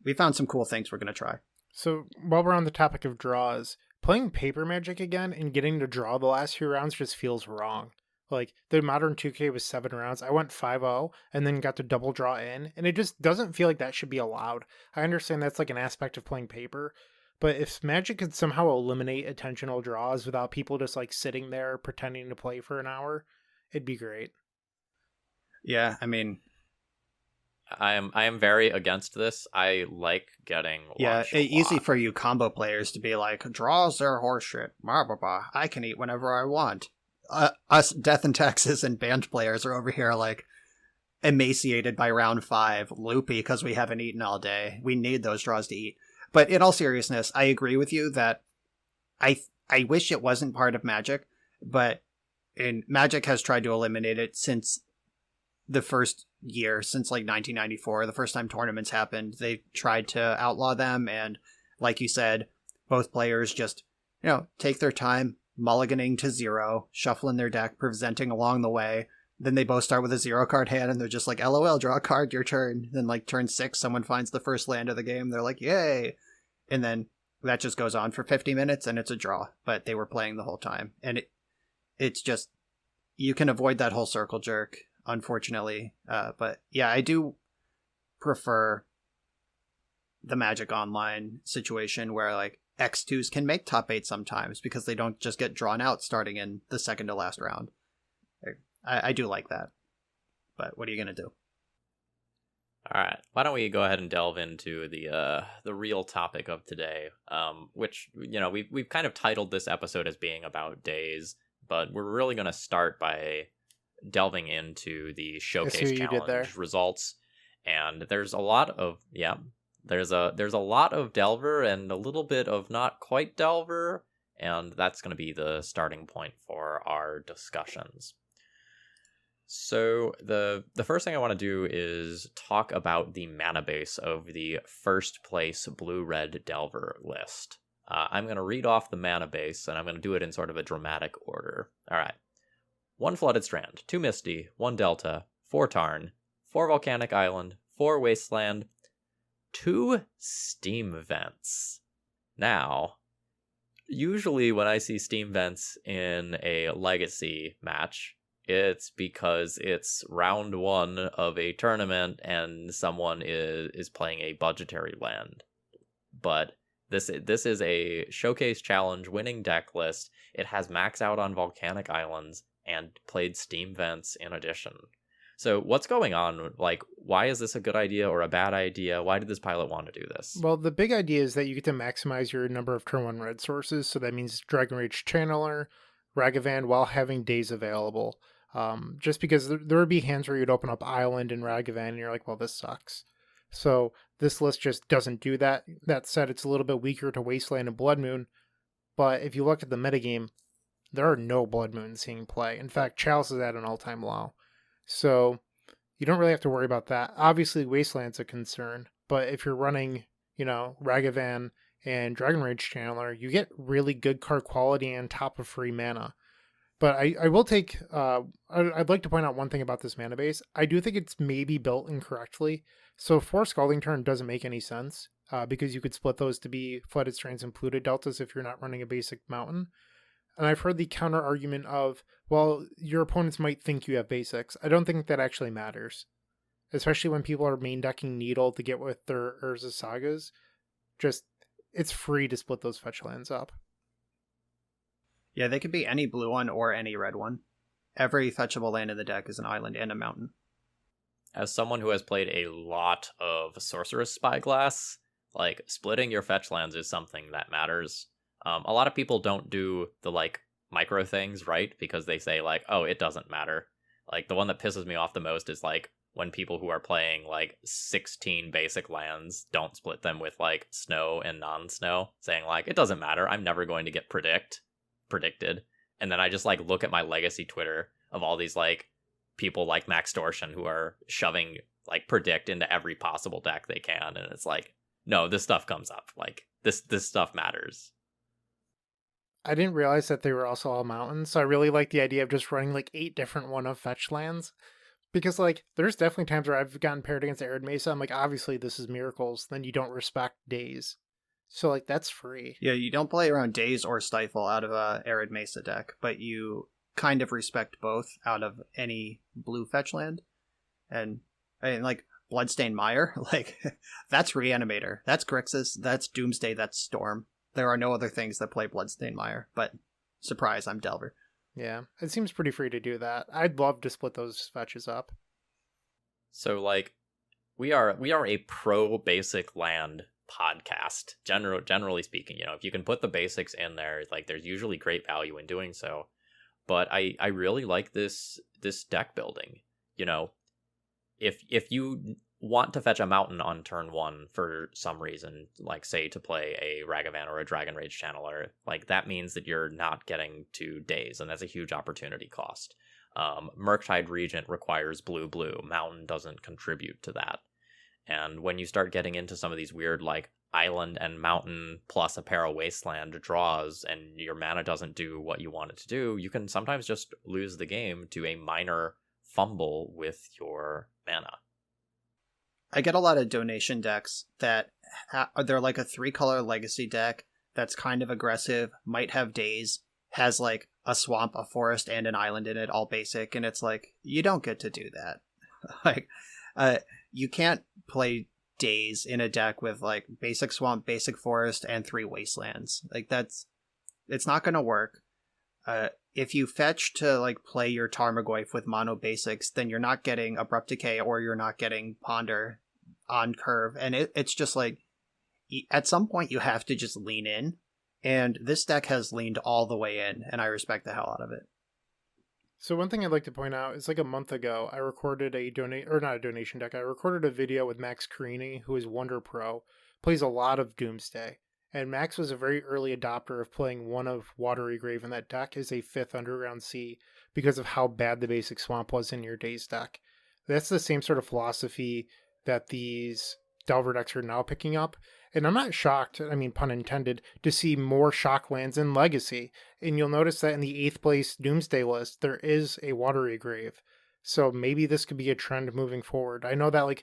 we found some cool things we're going to try. So while we're on the topic of draws, playing Paper Magic again and getting to draw the last few rounds just feels wrong. Like, the modern 2K was 7 rounds. I went 5-0 and then got to double draw in, and it just doesn't feel like that should be allowed. I understand that's like an aspect of playing paper, But if Magic could somehow eliminate attentional draws without people just like sitting there pretending to play for an hour, it'd be great. Yeah, I mean, I am very against this. I like getting launched a easy lot. for you combo players to be like, draws are horseshit. Blah, blah, blah. I can eat whenever I want. Us Death and Taxes and band players are over here like emaciated by round 5, loopy because we haven't eaten all day. We need those draws to eat. But in all seriousness, I agree with you that I wish it wasn't part of Magic, but Magic has tried to eliminate it since the first year, since like 1994, the first time tournaments happened. They tried to outlaw them, and like you said, both players just, take their time mulliganing to 0, shuffling their deck, presenting along the way. Then they both start with a 0 card hand, and they're just like, LOL, draw a card, your turn. Then like turn 6, someone finds the first land of the game. They're like, yay. And then that just goes on for 50 minutes, and it's a draw. But they were playing the whole time. And it's just, you can avoid that whole circle jerk, unfortunately. But yeah, I do prefer the Magic Online situation where like X2s can make top 8 sometimes because they don't just get drawn out starting in the second to last round. I do like that. But what are you going to do? All right, why don't we go ahead and delve into the real topic of today, which, we've kind of titled this episode as being about Daze, but we're really going to start by delving into the showcase challenge results. And there's a lot of there's a lot of Delver and a little bit of not quite Delver, and that's going to be the starting point for our discussions. So the first thing I want to do is talk about the mana base of the first place blue-red Delver list. I'm going to read off the mana base, and I'm going to do it in sort of a dramatic order. All right. 1 Flooded Strand, 2 Misty, 1 Delta, 4 Tarn, 4 Volcanic Island, 4 Wasteland, 2 Steam Vents. Now, usually when I see Steam Vents in a Legacy match, it's because it's round 1 of a tournament and someone is playing a budgetary land. But this is a showcase challenge winning deck list. It has max out on Volcanic Islands and played Steam Vents in addition. So what's going on? Like, why is this a good idea or a bad idea? Why did this pilot want to do this? Well, the big idea is that you get to maximize your number of turn 1 red sources. So that means Dragon Rage Channeler, Ragavan, while having Daze available. Just because there would be hands where you'd open up Island and Ragavan and you're like, well, this sucks. So this list just doesn't do that. That said, it's a little bit weaker to Wasteland and Blood Moon. But if you look at the metagame, there are no Blood Moons seeing play. In fact, Chalice is at an all-time low. So you don't really have to worry about that. Obviously, Wasteland's a concern. But if you're running, Ragavan and Dragon Rage Channeler, you get really good card quality on top of free mana. But I will take, I'd like to point out one thing about this mana base. I do think it's maybe built incorrectly. So 4 Scalding Turn doesn't make any sense because you could split those to be Flooded Strands and Polluted Deltas if you're not running a basic mountain. And I've heard the counter argument of, well, your opponents might think you have basics. I don't think that actually matters. Especially when people are main decking Needle to get with their Urza Sagas. Just, it's free to split those fetch lands up. Yeah, they could be any blue one or any red one. Every fetchable land in the deck is an island and a mountain. As someone who has played a lot of Sorceress Spyglass, like, splitting your fetch lands is something that matters. A lot of people don't do the, micro things, right? Because they say, oh, it doesn't matter. Like, the one that pisses me off the most is, when people who are playing, 16 basic lands don't split them with, snow and non-snow, saying, it doesn't matter, I'm never going to get predicted. And then I just, look at my Legacy Twitter of all these, people like Maxtortion who are shoving, predict into every possible deck they can, and it's no, this stuff comes up. This stuff matters. I didn't realize that they were also all mountains, so I really like the idea of just running 8 different one-of fetch lands. Because there's definitely times where I've gotten paired against Arid Mesa, I'm obviously this is Miracles, then you don't respect Daze. So that's free. Yeah, you don't play around Daze or Stifle out of a Arid Mesa deck, but you kind of respect both out of any blue fetch land. And Bloodstained Mire. Like, that's Reanimator. That's Grixis. That's Doomsday. That's Storm. There are no other things that play Bloodstained Mire. But, surprise, I'm Delver. Yeah, it seems pretty free to do that. I'd love to split those fetches up. So, like, we are a pro basic land podcast. Generally speaking, if you can put the basics in there, like, there's usually great value in doing so. But I really like this deck building. If you want to fetch a mountain on turn 1 for some reason, like, say, to play a Ragavan or a Dragon Rage Channeler, like, that means that you're not getting to Daze, and that's a huge opportunity cost. Murktide Regent requires blue. Mountain doesn't contribute to that. And when you start getting into some of these weird, like, island and mountain plus a pair of wasteland draws, and your mana doesn't do what you want it to do, you can sometimes just lose the game to a minor fumble with your mana. I get a lot of donation decks that they're like a 3-color legacy deck that's kind of aggressive, might have Daze, has like a swamp, a forest, and an island in it, all basic, and it's like, you don't get to do that. Like, you can't play Daze in a deck with like basic swamp, basic forest, and 3 wastelands. Like, it's not gonna work. If you fetch to like play your Tarmogoyf with mono basics, then you're not getting Abrupt Decay or you're not getting Ponder on curve, and it's just like, at some point you have to just lean in, and this deck has leaned all the way in, and I respect the hell out of it. So one thing I'd like to point out is, like, a month ago, I recorded not a donation deck. I recorded a video with Max Carini, who is Wonder Pro, plays a lot of Doomsday. And Max was a very early adopter of playing one of Watery Grave, and that deck is a 5th Underground Sea because of how bad the basic swamp was in your Daze deck. That's the same sort of philosophy that these Delver decks are now picking up. And I'm not shocked, I mean, pun intended, to see more Shocklands in Legacy. And you'll notice that in the 8th place Doomsday list, there is a Watery Grave. So maybe this could be a trend moving forward. I know that, like,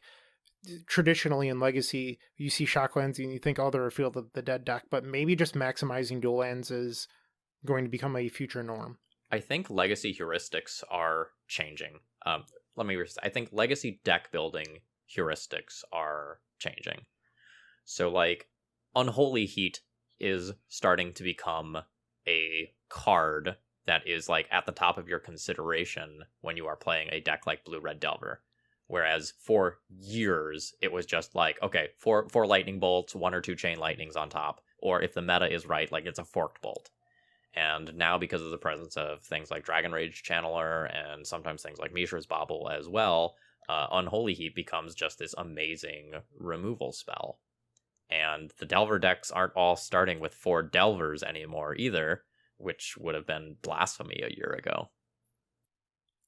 traditionally in Legacy, you see Shocklands and you think, oh, they're a Field of the Dead deck, but maybe just maximizing dual lands is going to become a future norm. I think Legacy heuristics are changing. I think Legacy deck building heuristics are changing. So, like, Unholy Heat is starting to become a card that is, like, at the top of your consideration when you are playing a deck like Blue-Red Delver. Whereas for years, it was just like, okay, four lightning bolts, 1 or 2 chain lightnings on top. Or if the meta is right, like, it's a forked bolt. And now, because of the presence of things like Dragon Rage Channeler and sometimes things like Mishra's Bauble as well, Unholy Heat becomes just this amazing removal spell. And the Delver decks aren't all starting with 4 Delvers anymore either, which would have been blasphemy a year ago.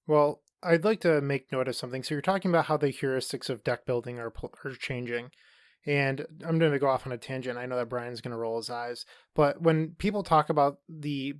Well, I'd like to make note of something. So you're talking about how the heuristics of deck building are changing. And I'm going to go off on a tangent. I know that Brian's going to roll his eyes. But when people talk about the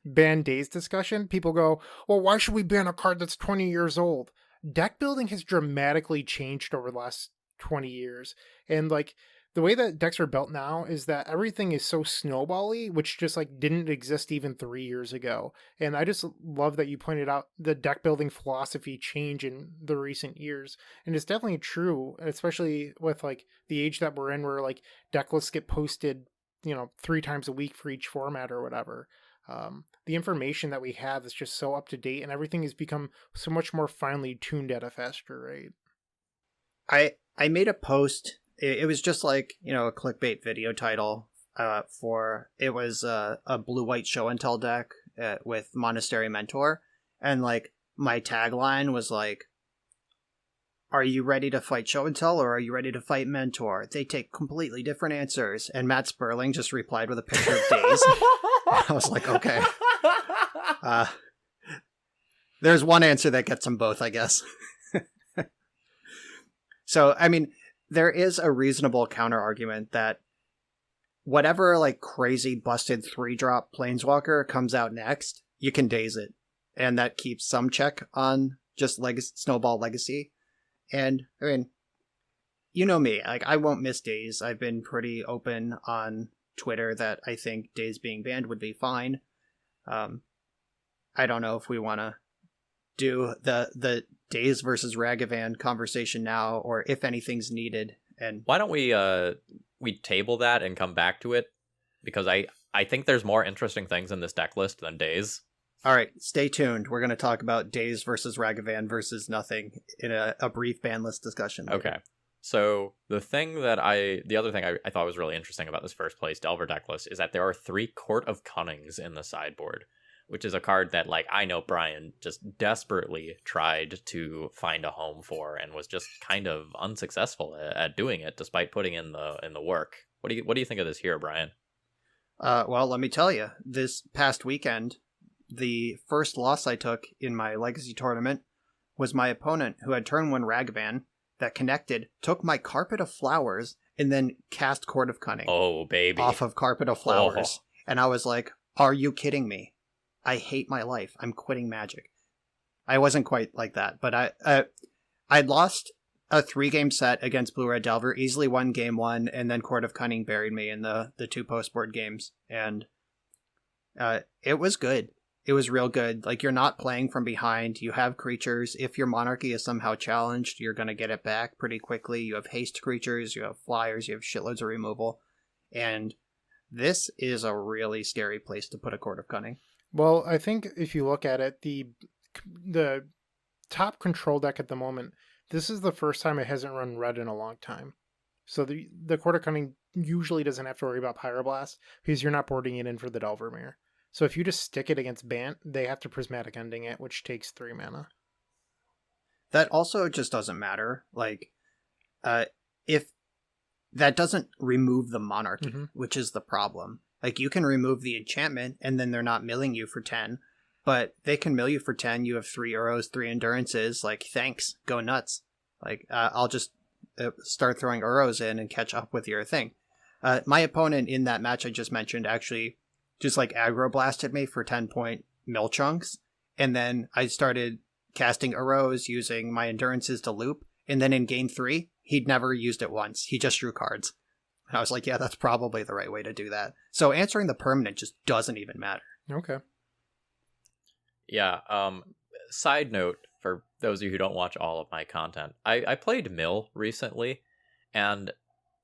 ban Daze discussion, people go, well, why should we ban a card that's 20 years old? Deck building has dramatically changed over the last 20 years. And, like, the way that decks are built now is that everything is so snowbally, which just, like, didn't exist even 3 years ago. And I just love that you pointed out the deck building philosophy change in the recent years. And it's definitely true, especially with, like, the age that we're in, where, like, deck lists get posted, 3 times a week for each format or whatever. The information that we have is just so up to date, and everything has become so much more finely tuned at a faster rate. I made a post. It was just like, a clickbait video title it was a blue-white show and tell deck with Monastery Mentor. And, like, my tagline was like, are you ready to fight show and tell, or are you ready to fight Mentor? They take completely different answers. And Matt Sperling just replied with a picture of Daze. I was like, okay. There's one answer that gets them both, I guess. So, I mean, there is a reasonable counter argument that whatever, like, crazy busted 3-drop Planeswalker comes out next, you can Daze it. And that keeps some check on just Snowball Legacy. And, I mean, you know me, like, I won't miss Daze. I've been pretty open on Twitter that I think Daze being banned would be fine. I don't know if we want to do the Daze versus Ragavan conversation now, or if anything's needed. And why don't we table that and come back to it? Because I think there's more interesting things in this deck list than Daze. All right, stay tuned. We're going to talk about Daze versus Ragavan versus nothing in a brief ban list discussion later. Okay. So the other thing I thought was really interesting about this first place Delver deck list is that there are 3 Court of Cunnings in the sideboard, which is a card that, like, I know Brian just desperately tried to find a home for and was just kind of unsuccessful at doing it, despite putting in the work. What do you think of this here, Brian? Well, let me tell you, this past weekend, the first loss I took in my Legacy tournament was my opponent, who had turn 1 Ragavan that connected, took my Carpet of Flowers, and then cast Court of Cunning. Oh, baby. Off of Carpet of Flowers. Oh. And I was like, are you kidding me? I hate my life. I'm quitting Magic. I wasn't quite like that, but I lost a 3-game set against Blue-Red Delver, easily won game 1, and then Court of Cunning buried me in the 2 post-board games. And it was good. It was real good. Like, you're not playing from behind. You have creatures. If your monarchy is somehow challenged, you're going to get it back pretty quickly. You have haste creatures, you have flyers, you have shitloads of removal. And this is a really scary place to put a Court of Cunning. Well, I think if you look at it, the top control deck at the moment, this is the first time it hasn't run red in a long time. So the Court of Cunning usually doesn't have to worry about Pyroblast because you're not boarding it in for the Delvermere. So if you just stick it against Bant, they have to Prismatic Ending it, which takes 3 mana. That also just doesn't matter. Like, if that doesn't remove the monarchy, which is the problem. Like, you can remove the enchantment, and then they're not milling you for 10. But they can mill you for 10. You have 3 arrows, 3 endurances. Like, thanks. Go nuts. Like, I'll just start throwing arrows in and catch up with your thing. My opponent in that match I just mentioned actually just, like, aggro blasted me for 10-point mill chunks. And then I started casting arrows using my endurances to loop. And then in game 3, he'd never used it once. He just drew cards. And I was like, yeah, that's probably the right way to do that. So answering the permanent just doesn't even matter. Okay. Yeah. Side note, for those of you who don't watch all of my content, I played Mill recently, and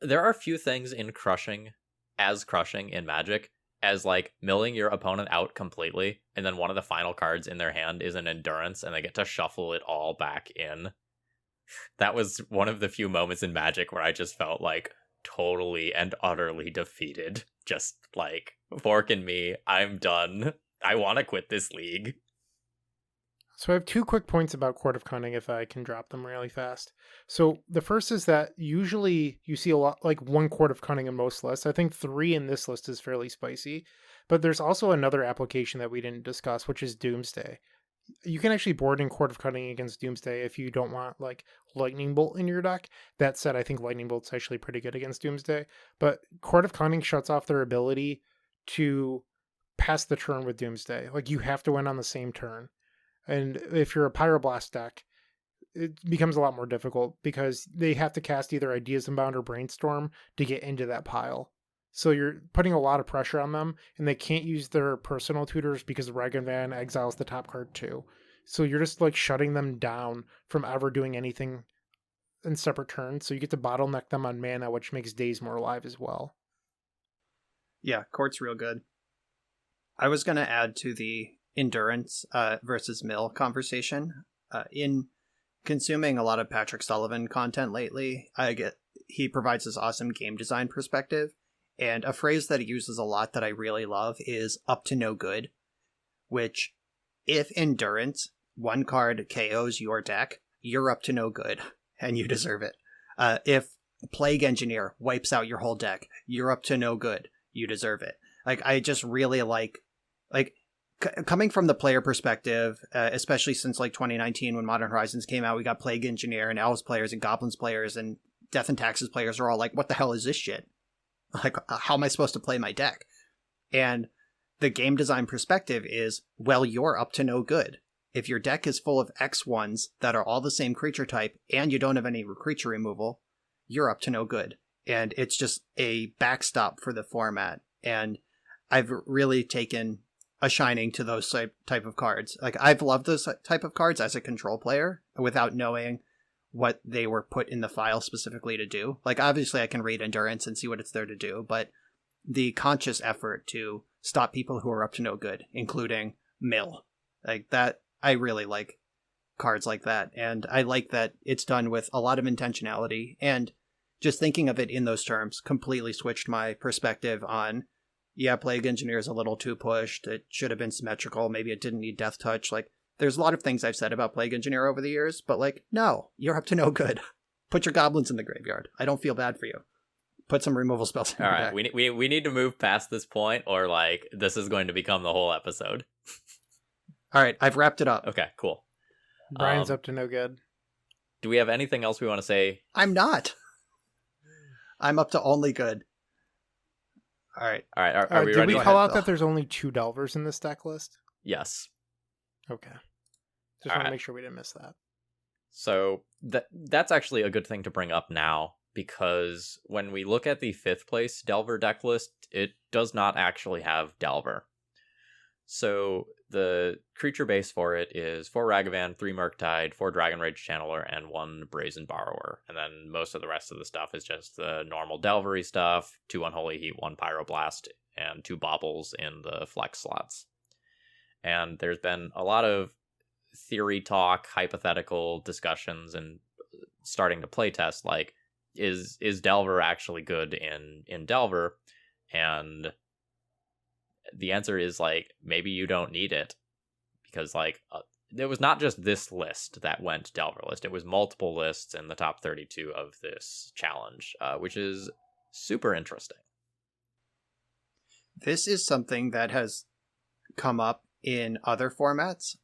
there are few things in crushing in Magic as, like, milling your opponent out completely, and then one of the final cards in their hand is an endurance, and they get to shuffle it all back in. That was one of the few moments in Magic where I just felt, like, totally and utterly defeated. Just, like, fork in me, I'm done. I want to quit this league. So I have 2 quick points about Court of Cunning, if I can drop them really fast. So the first is that usually you see a lot, like 1 Court of Cunning in most lists. I think 3 in this list is fairly spicy. But there's also another application that we didn't discuss, which is Doomsday. You can actually board in Court of Cunning against Doomsday if you don't want, like, Lightning Bolt in your deck. That said, I think Lightning Bolt's actually pretty good against Doomsday. But Court of Cunning shuts off their ability to pass the turn with Doomsday. Like, you have to win on the same turn. And if you're a Pyroblast deck, it becomes a lot more difficult because they have to cast either Ideas Unbound or Brainstorm to get into that pile. So you're putting a lot of pressure on them, and they can't use their personal tutors because Ragavan exiles the top card too. So you're just, like, shutting them down from ever doing anything in separate turns. So you get to bottleneck them on mana, which makes Daze more alive as well. Yeah, Court's real good. I was going to add to the endurance versus mill conversation. In consuming a lot of Patrick Sullivan content lately, he provides this awesome game design perspective, and a phrase that he uses a lot that I really love is up to no good, which, if endurance, 1 card KOs your deck, you're up to no good, and you deserve it. If Plague Engineer wipes out your whole deck, you're up to no good, you deserve it. Like, I just really like coming from the player perspective, especially since, like, 2019 when Modern Horizons came out, we got Plague Engineer and Elves players and Goblins players and Death and Taxes players are all like, what the hell is this shit? Like, how am I supposed to play my deck? And the game design perspective is, well, you're up to no good. If your deck is full of X1s that are all the same creature type and you don't have any creature removal, you're up to no good. And it's just a backstop for the format. And I've really taken a shining to those type of cards. Like, I've loved those type of cards as a control player without knowing what they were put in the file specifically to do. Like, obviously I can read Endurance and see what it's there to do, but the conscious effort to stop people who are up to no good, including Mill, like that, I really like cards like that. And I like that it's done with a lot of intentionality, and just thinking of it in those terms completely switched my perspective on, yeah, Plague Engineer is a little too pushed. It should have been symmetrical. Maybe it didn't need Death Touch. Like, there's a lot of things I've said about Plague Engineer over the years, but like, no, you're up to no good. Put your goblins in the graveyard. I don't feel bad for you. Put some removal spells in All your right, deck. we need to move past this point, or like this is going to become the whole episode. All right, I've wrapped it up. Okay, cool. Brian's up to no good. Do we have anything else we want to say? I'm not. I'm up to only good. All right. All right, are we Did ready? we Go call ahead, out Phil. that there's only 2 Delvers in this deck list? Yes. Okay. Just All want right. to make sure we didn't miss that. So that's actually a good thing to bring up now, because when we look at the 5th place Delver deck list, it does not actually have Delver. So the creature base for it is 4 Ragavan, 3 Murktide, 4 Dragon Rage Channeler, and 1 Brazen Borrower. And then most of the rest of the stuff is just the normal Delvery stuff, 2 Unholy Heat, 1 Pyroblast, and 2 Baubles in the flex slots. And there's been a lot of theory talk, hypothetical discussions, and starting to playtest, like, is Delver actually good in Delver? And the answer is, like, maybe you don't need it, because like it was not just this list that went Delver list. It was multiple lists in the top 32 of this challenge, which is super interesting. This is something that has come up in other formats.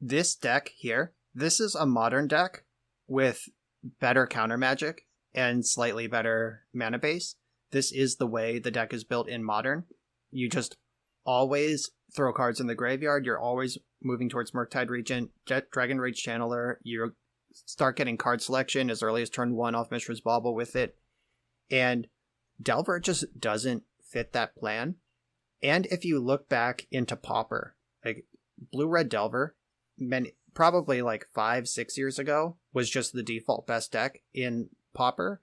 This deck here, this is a modern deck with better counter magic and slightly better mana base. This is the way the deck is built in modern. You just always throw cards in the graveyard. You're always moving towards Murktide Regent, Dragon Rage Channeler. You start getting card selection as early as turn 1 off Mishra's Bauble with it. And Delver just doesn't fit that plan. And if you look back into Pauper, like Blue-Red Delver, probably like 5-6 years ago, was just the default best deck in Pauper.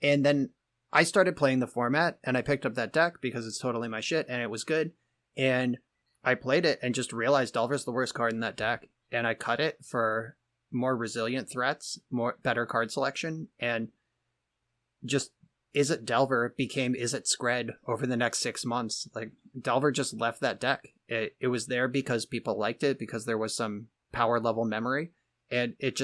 And then I started playing the format, and I picked up that deck because it's totally my shit, and it was good. And I played it and just realized Delver's the worst card in that deck. And I cut it for more resilient threats, better card selection, and just Is It Delver became Is It Scred over the next 6 months. Like, Delver just left that deck. It was there because people liked it, because there was some power level memory, and it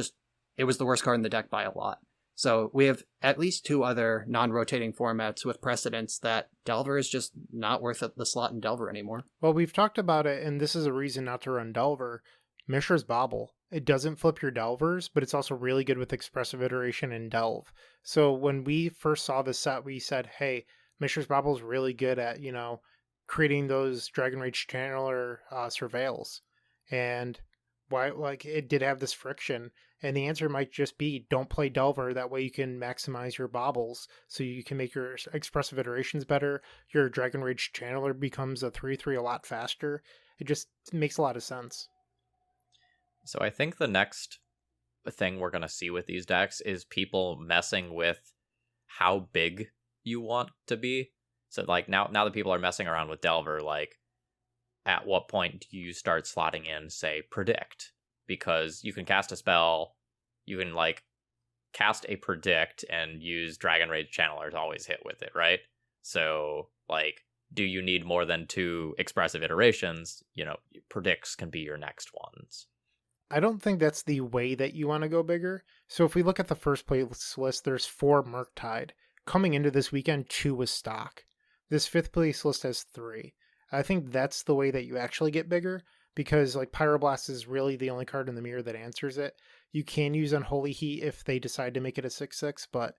was the worst card in the deck by a lot. So we have at least 2 other non-rotating formats with precedents that Delver is just not worth the slot in Delver anymore. Well, we've talked about it, and this is a reason not to run Delver. Mishra's Bauble. It doesn't flip your Delvers, but it's also really good with Expressive Iteration and Delve. So when we first saw this set, we said, hey, Mishra's Bauble is really good at, creating those Dragon Rage Channeler surveils. And why, like, it did have this friction. And the answer might just be, don't play Delver. That way you can maximize your Baubles, so you can make your Expressive Iterations better. Your Dragon Rage Channeler becomes a 3/3 a lot faster. It just makes a lot of sense. So I think the next thing we're going to see with these decks is people messing with how big you want to be. So like now that people are messing around with Delver, like, at what point do you start slotting in, say, Predict? Because you can cast a spell, you can like cast a Predict and use Dragon Rage Channeler to always hit with it, right? So like, do you need more than 2 Expressive Iterations? Predicts can be your next ones. I don't think that's the way that you want to go bigger. So if we look at the first place list, there's 4 Murktide. Coming into this weekend, 2 was stock. This 5th place list has 3. I think that's the way that you actually get bigger, because like Pyroblast is really the only card in the mirror that answers it. You can use Unholy Heat if they decide to make it a 6/6, but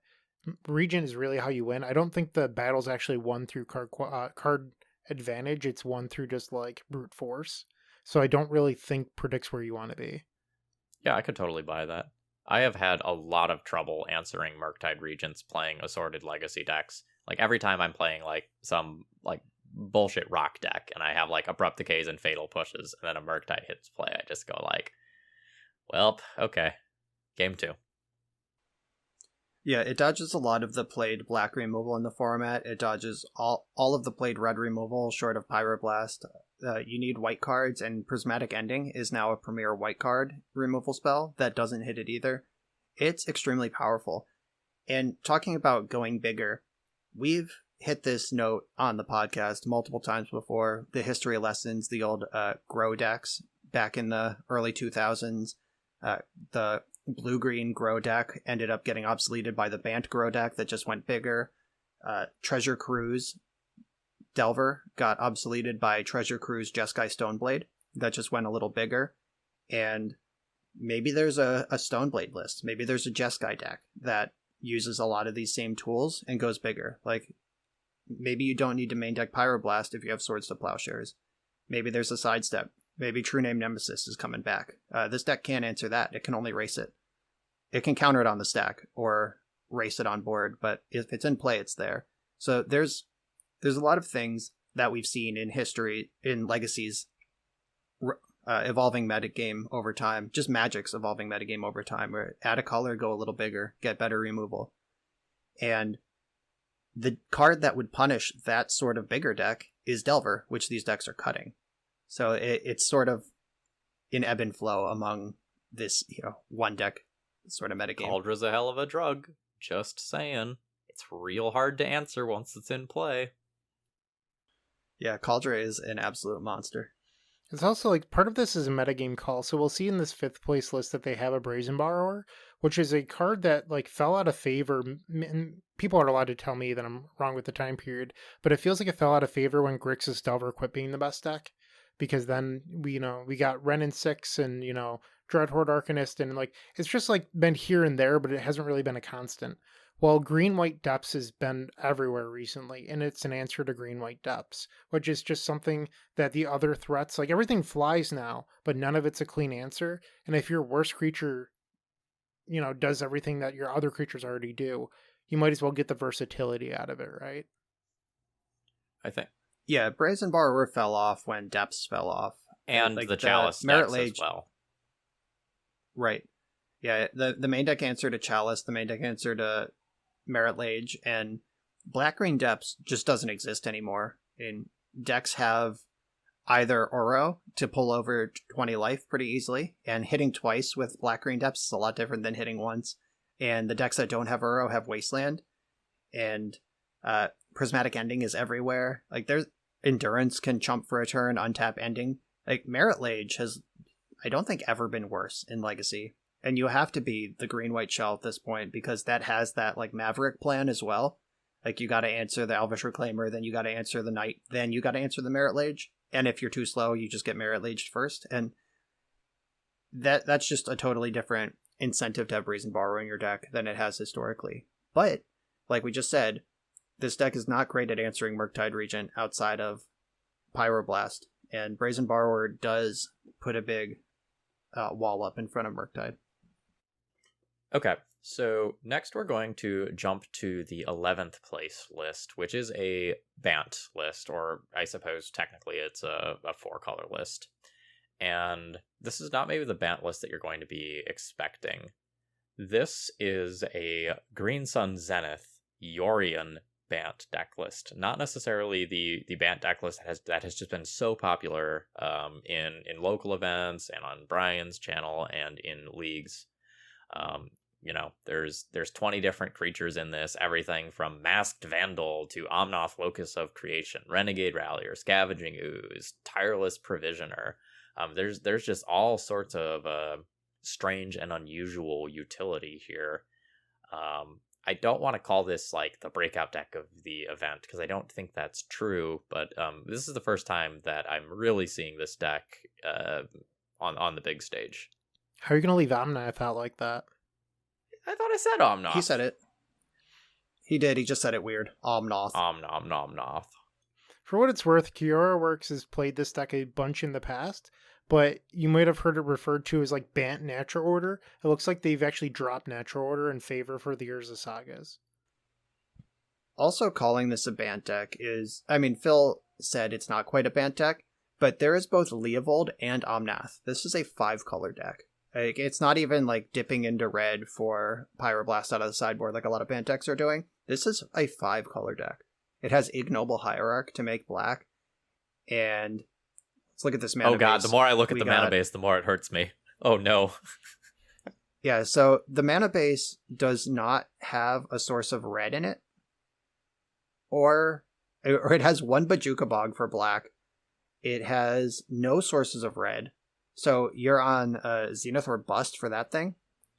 Regent is really how you win. I don't think the battle's actually won through card advantage. It's won through just like brute force. So I don't really think Predict's where you want to be. Yeah, I could totally buy that. I have had a lot of trouble answering Murktide Regents playing Assorted Legacy decks. Like, every time I'm playing like some like bullshit rock deck and I have like Abrupt Decays and Fatal Pushes and then a Murktide hits play, I just go like, well, okay, game 2. Yeah, it dodges a lot of the played black removal in the format. It dodges all of the played red removal short of Pyroblast. You need white cards, and Prismatic Ending is now a premier white card removal spell that doesn't hit it either. It's extremely powerful. And talking about going bigger, we've hit this note on the podcast multiple times before. The history lessons, the old grow decks back in the early 2000s, the blue-green grow deck ended up getting obsoleted by the Bant grow deck that just went bigger. Treasure Cruise Delver got obsoleted by Treasure Cruise Jeskai Stoneblade that just went a little bigger. And maybe there's a Stoneblade list. Maybe there's a Jeskai deck that uses a lot of these same tools and goes bigger. Like, maybe you don't need to main deck Pyroblast if you have Swords to Plowshares. Maybe there's a sidestep. Maybe True Name Nemesis is coming back. This deck can't answer that. It can only race it. It can counter it on the stack or race it on board, but if it's in play, it's there. So there's a lot of things that we've seen in history, in Legacy's evolving metagame over time, just Magic's evolving metagame over time, where add a color, go a little bigger, get better removal. And the card that would punish that sort of bigger deck is Delver, which these decks are cutting. So it's sort of in ebb and flow among this, one deck sort of metagame. Caldra's a hell of a drug. Just saying. It's real hard to answer once it's in play. Yeah, Caldra is an absolute monster. It's also like part of this is a metagame call. So we'll see in this 5th place list that they have a Brazen Borrower, which is a card that like fell out of favor. And people are allowed to tell me that I'm wrong with the time period, but it feels like it fell out of favor when Grixis Delver quit being the best deck. Because then we got Ren and 6 and, Dreadhorde Arcanist, and like it's just like been here and there, but it hasn't really been a constant. Well, Green-White Depths has been everywhere recently, and it's an answer to Green-White Depths, which is just something that the other threats, like everything flies now, but none of it's a clean answer. And if your worst creature, does everything that your other creatures already do, you might as well get the versatility out of it, right? I think. Yeah, Brazen Borrower fell off when Depths fell off. And like the Chalice decks as well. Right. Yeah, the main deck answer to Chalice, the main deck answer to Merit Lage, and Black-Green Depths just doesn't exist anymore. And decks have either Oro to pull over 20 life pretty easily, and hitting twice with Black-Green Depths is a lot different than hitting once. And the decks that don't have Oro have Wasteland, and Prismatic Ending is everywhere. Like, there's Endurance can chump for a turn, untap Ending. Like, Merit Lage has, I don't think, ever been worse in Legacy. And you have to be the green-white shell at this point, because that has that, like, Maverick plan as well. Like, you gotta answer the Elvish Reclaimer, then you gotta answer the Knight, then you gotta answer the Merit Lage. And if you're too slow, you just get Merit Laged first. And that's just a totally different incentive to have Brazen Borrower in your deck than it has historically. But, like we just said, this deck is not great at answering Murktide Regent outside of Pyroblast, and Brazen Borrower does put a big wall up in front of Murktide. Okay, so next we're going to jump to the 11th place list, which is a Bant list, or I suppose technically it's a 4-color list. And this is not maybe the Bant list that you're going to be expecting. This is a Green Sun Zenith Yorion Bant deck list, not necessarily the Bant deck list that has just been so popular in local events and on Brian's channel and in leagues. There's 20 different creatures in this, everything from Masked Vandal to Omnoth Locus of Creation, Renegade Rallier, Scavenging Ooze, Tireless Provisioner. There's just all sorts of strange and unusual utility here. I don't want to call this like the breakout deck of the event, because I don't think that's true, but this is the first time that I'm really seeing this deck on the big stage. How are you going to leave Omnath out like that? I thought I said Omnoth. He said it. He did, he just said it weird. Omnoth. Omnoth. For what it's worth, Kiora Works has played this deck a bunch in the past, but you might have heard it referred to as like Bant Natural Order. It looks like they've actually dropped Natural Order in favor for the Urza Sagas. Also calling this a Bant deck is, I mean, Phil said it's not quite a banned deck, but there is both Leovold and Omnath. This is a 5-color deck. Like, it's not even like dipping into red for Pyroblast out of the sideboard like a lot of banned decks are doing. This is a 5-color deck. It has Ignoble Hierarch to make black, and let's look at this mana base. Oh god, the more I look at the mana base, the more it hurts me. Oh no. Yeah, so the mana base does not have a source of red in it, or it has one Bajuka Bog for black. It has no sources of red. So you're on Zenith or Bust for that thing?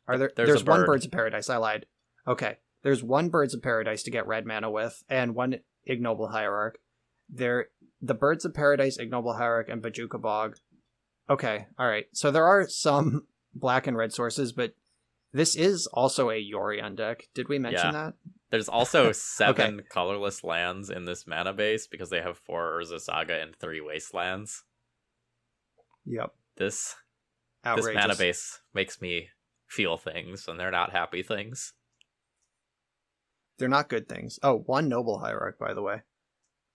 There's one Birds of Paradise, I lied. Okay, there's one Birds of Paradise to get red mana with, and one Ignoble Hierarch. The Birds of Paradise, Ignoble Hierarch, and Bajuka Bog. Okay, alright. So there are some black and red sources, but this is also a Yorion deck. Did we mention that? There's also 7 colorless lands in this mana base because they have 4 Urza Saga and 3 Wastelands. Yep. This Outrageous. mana base makes me feel things, and they're not happy things. They're not good things. Oh, one Noble Hierarch, by the way.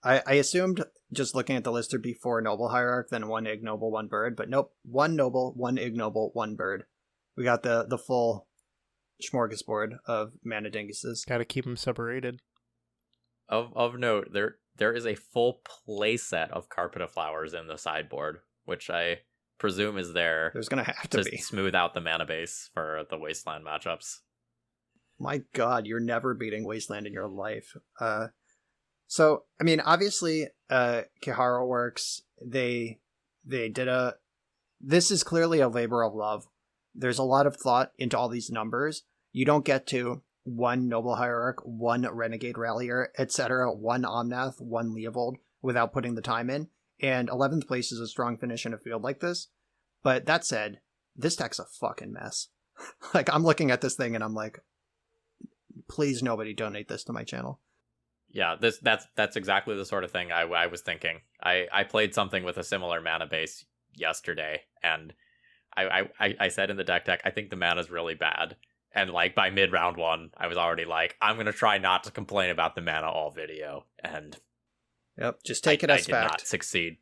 I assumed, just looking at the list, there'd be 4 Noble Hierarch, then 1 Ignoble, 1 Bird, but nope. 1 Noble, 1 Ignoble, 1 Bird. We got the full smorgasbord of mana dinguses. Gotta keep them separated. Of note, there is a full playset of Carpet of Flowers in the sideboard, which I presume is there. There's gonna have to be. Smooth out the mana base for the Wasteland matchups. My god, you're never beating Wasteland in your life. So, I mean, obviously, Kihara Works, they did this is clearly a labor of love. There's a lot of thought into all these numbers. You don't get to 1 Noble Hierarch, 1 Renegade Rallier, etc., 1 Omnath, 1 Leovold without putting the time in. And 11th place is a strong finish in a field like this. But that said, this deck's a fucking mess. Like, I'm looking at this thing and I'm like, please nobody donate this to my channel. Yeah, that's exactly the sort of thing I was thinking. I played something with a similar mana base yesterday, and I said in the deck, I think the mana's really bad. And like by mid round 1, I was already like, I'm gonna try not to complain about the mana all video. And yep, just take it as fact. I did not succeed.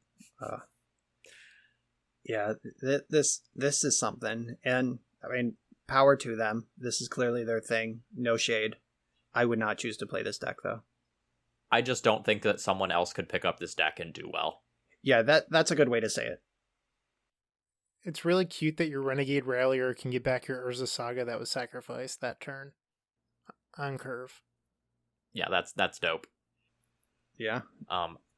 Yeah, this is something, and I mean, power to them. This is clearly their thing. No shade. I would not choose to play this deck though. I just don't think that someone else could pick up this deck and do well. Yeah, that's a good way to say it. It's really cute that your Renegade Rallier can get back your Urza Saga that was sacrificed that turn on curve. Yeah, that's dope. Yeah.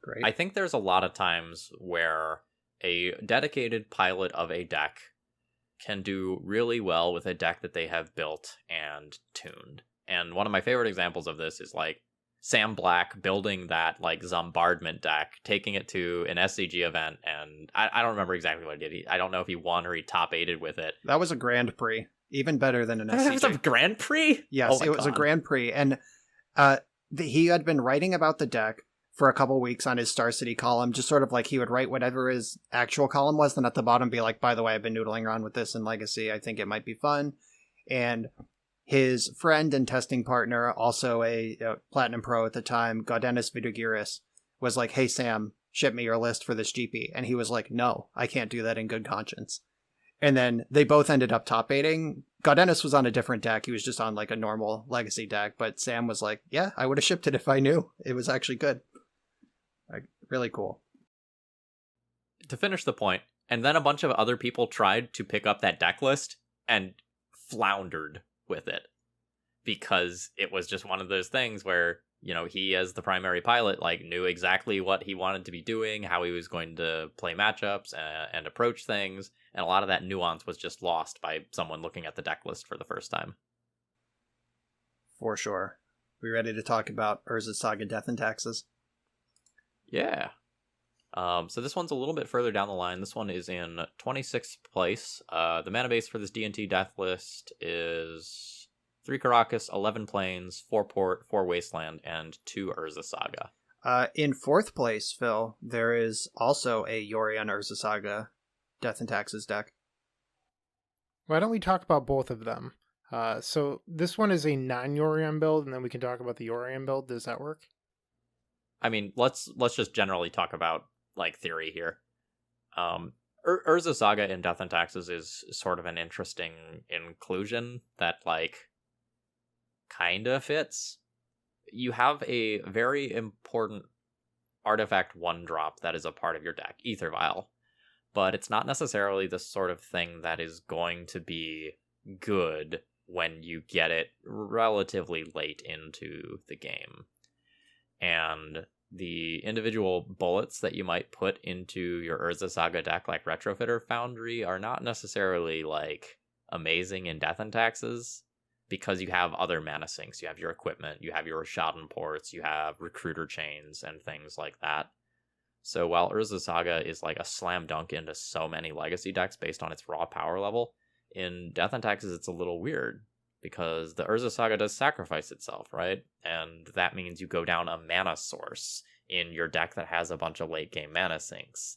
Great. I think there's a lot of times where a dedicated pilot of a deck can do really well with a deck that they have built and tuned. And one of my favorite examples of this is like Sam Black building that like Zombardment deck, taking it to an SCG event, and I don't remember exactly what he did. I don't know if he won or he top 8'd with it. That was a Grand Prix, even better than an SCG. That was a Grand Prix? Yes, it was a Grand Prix, and he had been writing about the deck for a couple weeks on his Star City column, just sort of like he would write whatever his actual column was, then at the bottom be like, by the way, I've been noodling around with this in Legacy, I think it might be fun. And his friend and testing partner, also a Platinum Pro at the time, Gaudenus Vidugiris, was like, hey Sam, ship me your list for this GP. And he was like, no, I can't do that in good conscience. And then they both ended up top 8ing. Gaudenus was on a different deck. He was just on like a normal Legacy deck. But Sam was like, yeah, I would have shipped it if I knew. It was actually good. Like, really cool. To finish the point, and then a bunch of other people tried to pick up that deck list and floundered with it because it was just one of those things where, you know, he as the primary pilot like knew exactly what he wanted to be doing, how he was going to play matchups and approach things, and a lot of that nuance was just lost by someone looking at the deck list for the first time. For sure. We ready to talk about Urza Saga Death and Taxes? Yeah. So this one's a little bit further down the line. This one is in 26th place. The mana base for this D&T death list is 3 Caracas, 11 Plains, 4 Port, 4 Wasteland, and 2 Urza Saga. In 4th place, Phil, there is also a Yorion Urza Saga Death and Taxes deck. Why don't we talk about both of them? So this one is a non-Yorion build, and then we can talk about the Yorion build. Does that work? I mean, let's just generally talk about like theory here. Urza Saga in Death and Taxes is sort of an interesting inclusion that like kind of fits. You have a very important artifact 1-drop that is a part of your deck, Ether Vial, but it's not necessarily the sort of thing that is going to be good when you get it relatively late into the game. And the individual bullets that you might put into your Urza Saga deck, like Retrofitter Foundry, are not necessarily like amazing in Death and Taxes, because you have other mana sinks. You have your equipment, you have your Rishadan ports, you have recruiter chains and things like that. So while Urza Saga is like a slam dunk into so many legacy decks based on its raw power level, in Death and Taxes it's a little weird, because the Urza Saga does sacrifice itself, right? And that means you go down a mana source in your deck that has a bunch of late game mana sinks.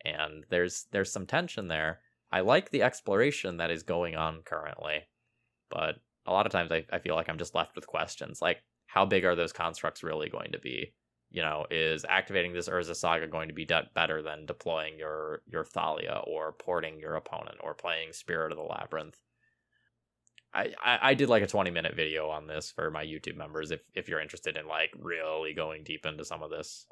And there's some tension there. I like the exploration that is going on currently, but a lot of times I feel like I'm just left with questions like, how big are those constructs really going to be? You know, is activating this Urza Saga going to be better than deploying your Thalia, or porting your opponent, or playing Spirit of the Labyrinth? I did like a 20-minute video on this for my YouTube members if you're interested in like really going deep into some of this.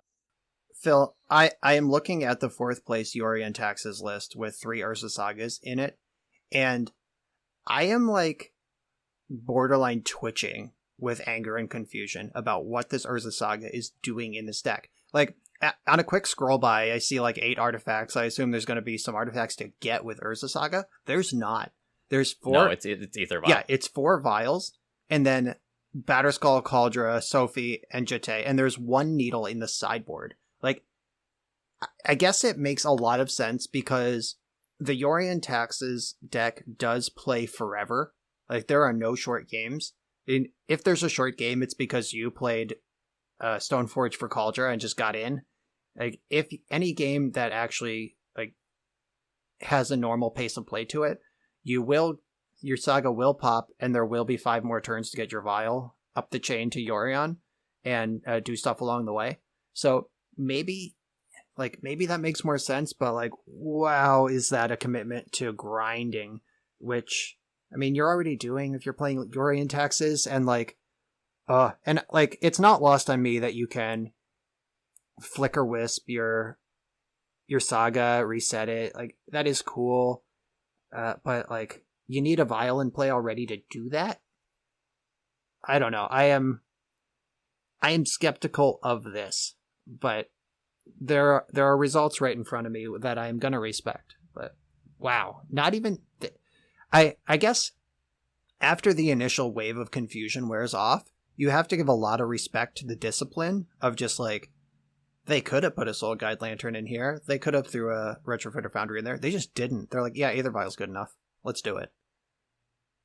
Phil, I am looking at the 4th place Yori and Taxes list with 3 Urza Sagas in it, and I am like borderline twitching with anger and confusion about what this Urza Saga is doing in this deck. Like, on a quick scroll by, I see like 8 artifacts. I assume there's going to be some artifacts to get with Urza Saga. There's not. There's 4. No, it's Ether Vial. Yeah, it's 4 vials, and then Batterskull, Cauldra, Sophie, and Jete, and there's 1 needle in the sideboard. Like, I guess it makes a lot of sense because the Yori and Taxes deck does play forever. Like, there are no short games. And if there's a short game, it's because you played Stoneforge for Cauldra and just got in. Like, if any game that actually like has a normal pace of play to it, your Saga will pop, and there will be 5 more turns to get your Vial up the chain to Yorion and do stuff along the way. So maybe that makes more sense, but like, wow, is that a commitment to grinding? Which, I mean, you're already doing if you're playing Yori and Taxes, and like, it's not lost on me that you can flicker wisp your Saga, reset it. Like, that is cool. But like, you need a Vial in play already to do that? I don't know. I am skeptical of this, but there are results right in front of me that I'm gonna respect. But wow, not even. I guess after the initial wave of confusion wears off, you have to give a lot of respect to the discipline of just like, they could have put a Soul Guide Lantern in here. They could have threw a Retrofitter Foundry in there. They just didn't. They're like, yeah, Ether Vial's good enough. Let's do it.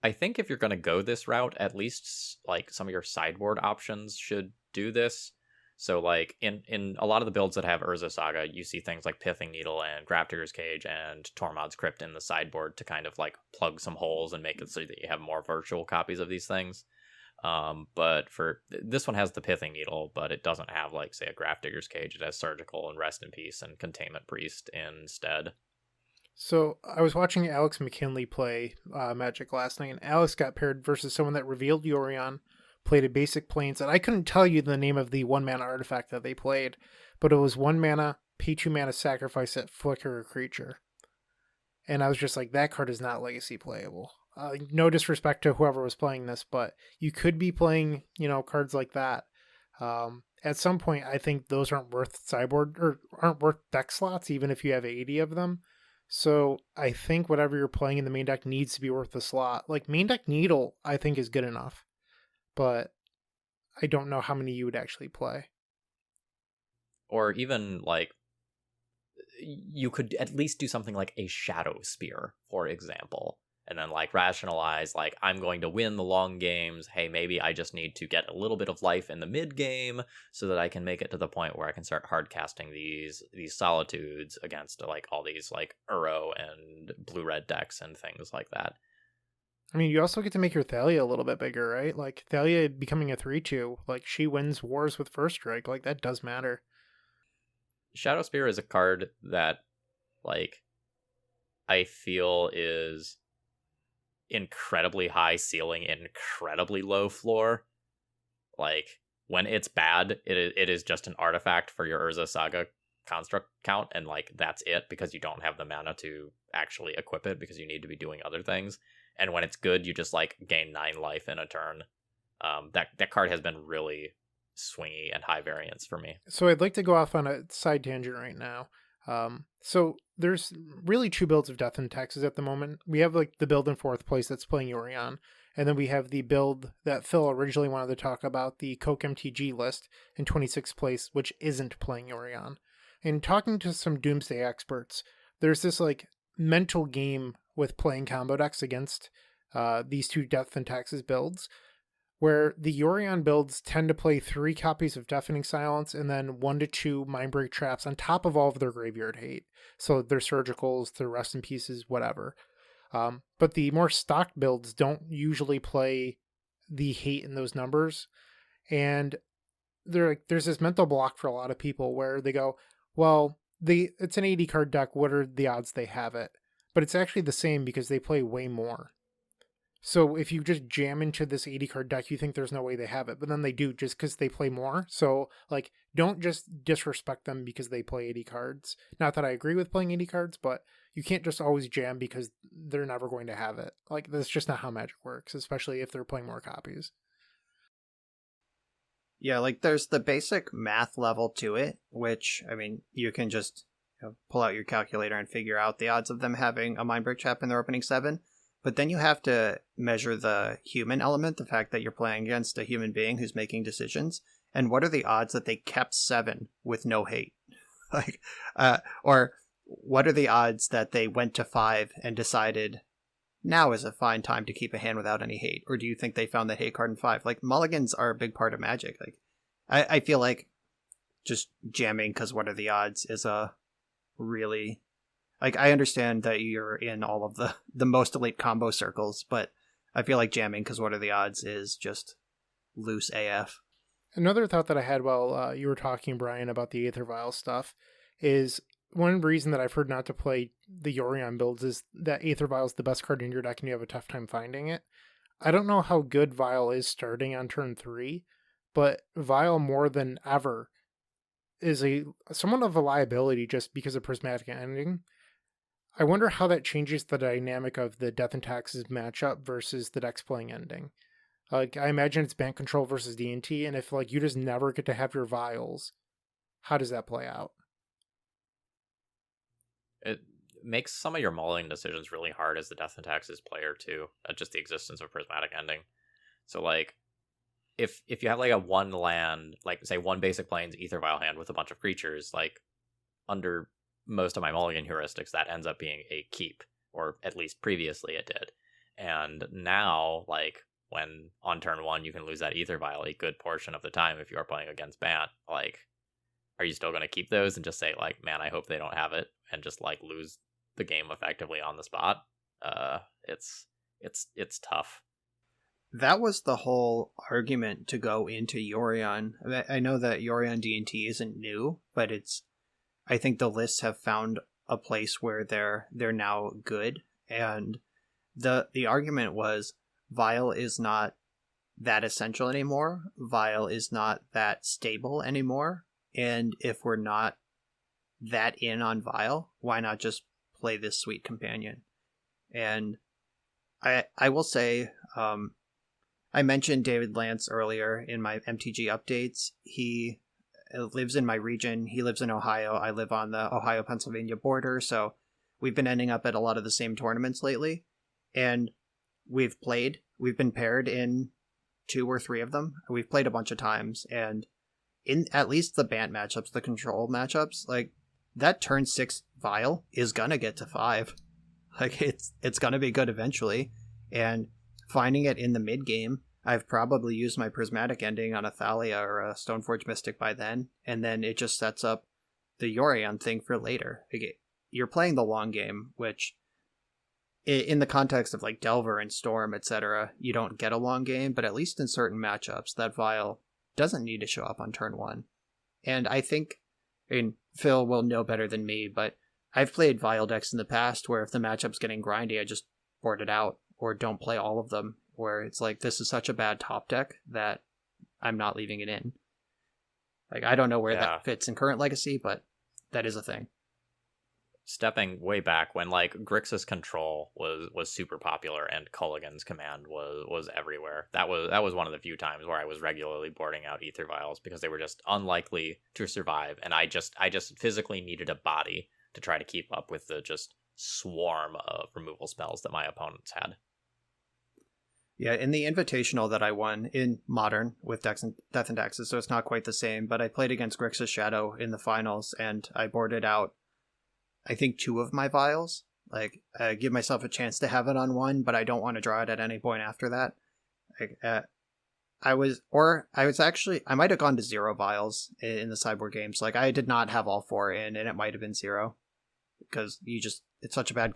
I think if you're going to go this route, at least like some of your sideboard options should do this. So like in a lot of the builds that have Urza Saga, you see things like Pithing Needle and Grafdigger's Cage and Tormod's Crypt in the sideboard to kind of like plug some holes and make it so that you have more virtual copies of these things. But for this one has the Pithing Needle, but it doesn't have like, say, a Grafdigger's Cage. It has Surgical and Rest in Peace and Containment Priest instead. So I was watching Alex McKinley play Magic last night, and Alex got paired versus someone that revealed Yorion, played a basic Plains, and I couldn't tell you the name of the 1-mana artifact that they played, but it was 1 mana, pay 2 mana, sacrifice it, flicker a creature. And I was just like, that card is not legacy playable. No disrespect to whoever was playing this, but you could be playing, cards like that. At some point, I think those aren't worth sideboard or aren't worth deck slots, even if you have 80 of them. So I think whatever you're playing in the main deck needs to be worth the slot. Like, main deck Needle, I think is good enough, but I don't know how many you would actually play. Or even like, you could at least do something like a Shadow Spear, for example, and then like rationalize, like, I'm going to win the long games. Hey, maybe I just need to get a little bit of life in the mid game so that I can make it to the point where I can start hard casting these solitudes against like all these like Uro and blue-red decks and things like that. I mean, you also get to make your Thalia a little bit bigger, right? Like, Thalia becoming a 3/2, like, she wins wars with first strike. Like, that does matter. Shadow Spear is a card that, like, I feel is incredibly high ceiling and incredibly low floor. Like, when it's bad, it is just an artifact for your Urza Saga construct count, and, like, that's it, because you don't have the mana to actually equip it, because you need to be doing other things. And when it's good, you just, like, gain 9 life in a turn. That card has been really swingy and high variance for me. So I'd like to go off on a side tangent right now. So there's really 2 builds of Death and Taxes at the moment. We have, like, the build in 4th place that's playing Yorion, and then we have the build that Phil originally wanted to talk about, the Coke MTG list in 26th place, which isn't playing Yorion. And talking to some Doomsday experts, there's this, like, mental game with playing combo decks against these 2 Death and Taxes builds, where the Yorion builds tend to play 3 copies of Deafening Silence and then 1 to 2 Mindbreak Traps on top of all of their graveyard hate. So their Surgicals, their Rest in Pieces, whatever. But the more stock builds don't usually play the hate in those numbers. And there's this mental block for a lot of people where they go, well, it's an 80 card deck, what are the odds they have it? But it's actually the same because they play way more. So if you just jam into this 80 card deck, you think there's no way they have it, but then they do just because they play more. So, like, don't just disrespect them because they play 80 cards. Not that I agree with playing 80 cards, but you can't just always jam because they're never going to have it. Like, that's just not how Magic works, especially if they're playing more copies. Yeah, like, there's the basic math level to it, which, I mean, you can just pull out your calculator and figure out the odds of them having a Mindbreak Trap in their opening 7. But then you have to measure the human element, the fact that you're playing against a human being who's making decisions. And what are the odds that they kept 7 with no hate? Like, or what are the odds that they went to 5 and decided now is a fine time to keep a hand without any hate? Or do you think they found the hate card in 5? Like, mulligans are a big part of Magic. Like, I feel like just jamming because what are the odds is a really... Like, I understand that you're in all of the most elite combo circles, but I feel like jamming because what are the odds is just loose AF. Another thought that I had while you were talking, Brian, about the Aether Vial stuff is one reason that I've heard not to play the Yorion builds is that Aether Vial is the best card in your deck and you have a tough time finding it. I don't know how good Vial is starting on turn 3, but Vial more than ever is somewhat of a liability just because of Prismatic Ending. I wonder how that changes the dynamic of the Death and Taxes matchup versus the decks playing Ending. Like, I imagine it's Bank Control versus D&T, and if, like, you just never get to have your Vials, how does that play out? It makes some of your mulling decisions really hard as the Death and Taxes player, too. Just the existence of Prismatic Ending. So, like, if you have, like, a 1 land, like, say, 1 basic plains Aether Vial hand with a bunch of creatures, like, under most of my mulligan heuristics, that ends up being a keep, or at least previously it did. And now, like, when on turn 1 you can lose that Aether Vial a good portion of the time if you are playing against Bant, like, are you still going to keep those and just say, like, man, I hope they don't have it, and just, like, lose the game effectively on the spot? It's tough. That was the whole argument to go into Yorion. I know that Yorion D&T isn't new, but I think the lists have found a place where they're now good, and the argument was Vial is not that essential anymore. Vial is not that stable anymore, and if we're not that in on Vial, why not just play this sweet companion? And I will say, I mentioned David Lance earlier in my MTG updates. He lives in my region. He lives in Ohio. I live on the Ohio-Pennsylvania border, so we've been ending up at a lot of the same tournaments lately. And we've been paired in 2 or 3 of them. We've played a bunch of times, and in at least the Bant matchups, the control matchups, like, that turn 6 Vial is gonna get to 5. Like, it's gonna be good eventually. And finding it in the mid game, I've probably used my Prismatic Ending on a Thalia or a Stoneforge Mystic by then, and then it just sets up the Yorion thing for later. Like, you're playing the long game, which in the context of like Delver and Storm, etc., you don't get a long game, but at least in certain matchups, that Vial doesn't need to show up on turn 1. And I think, and Phil will know better than me, but I've played Vial decks in the past where if the matchup's getting grindy, I just board it out or don't play all of them, where it's like, this is such a bad top deck that I'm not leaving it in. Like, I don't know where that fits in current Legacy, but that is a thing. Stepping way back when like Grixis Control was super popular and Culligan's Command was everywhere. That was one of the few times where I was regularly boarding out Ether Vials because they were just unlikely to survive, and I just physically needed a body to try to keep up with the just swarm of removal spells that my opponents had. Yeah, in the Invitational that I won in Modern with Death and Taxes, so it's not quite the same, but I played against Grixis Shadow in the finals, and I boarded out, I think, 2 of my Vials. Like, give myself a chance to have it on 1, but I don't want to draw it at any point after that. Like, I might have gone to 0 Vials in the Cyborg games. Like, I did not have all 4 in, and it might have been 0. Because it's such a bad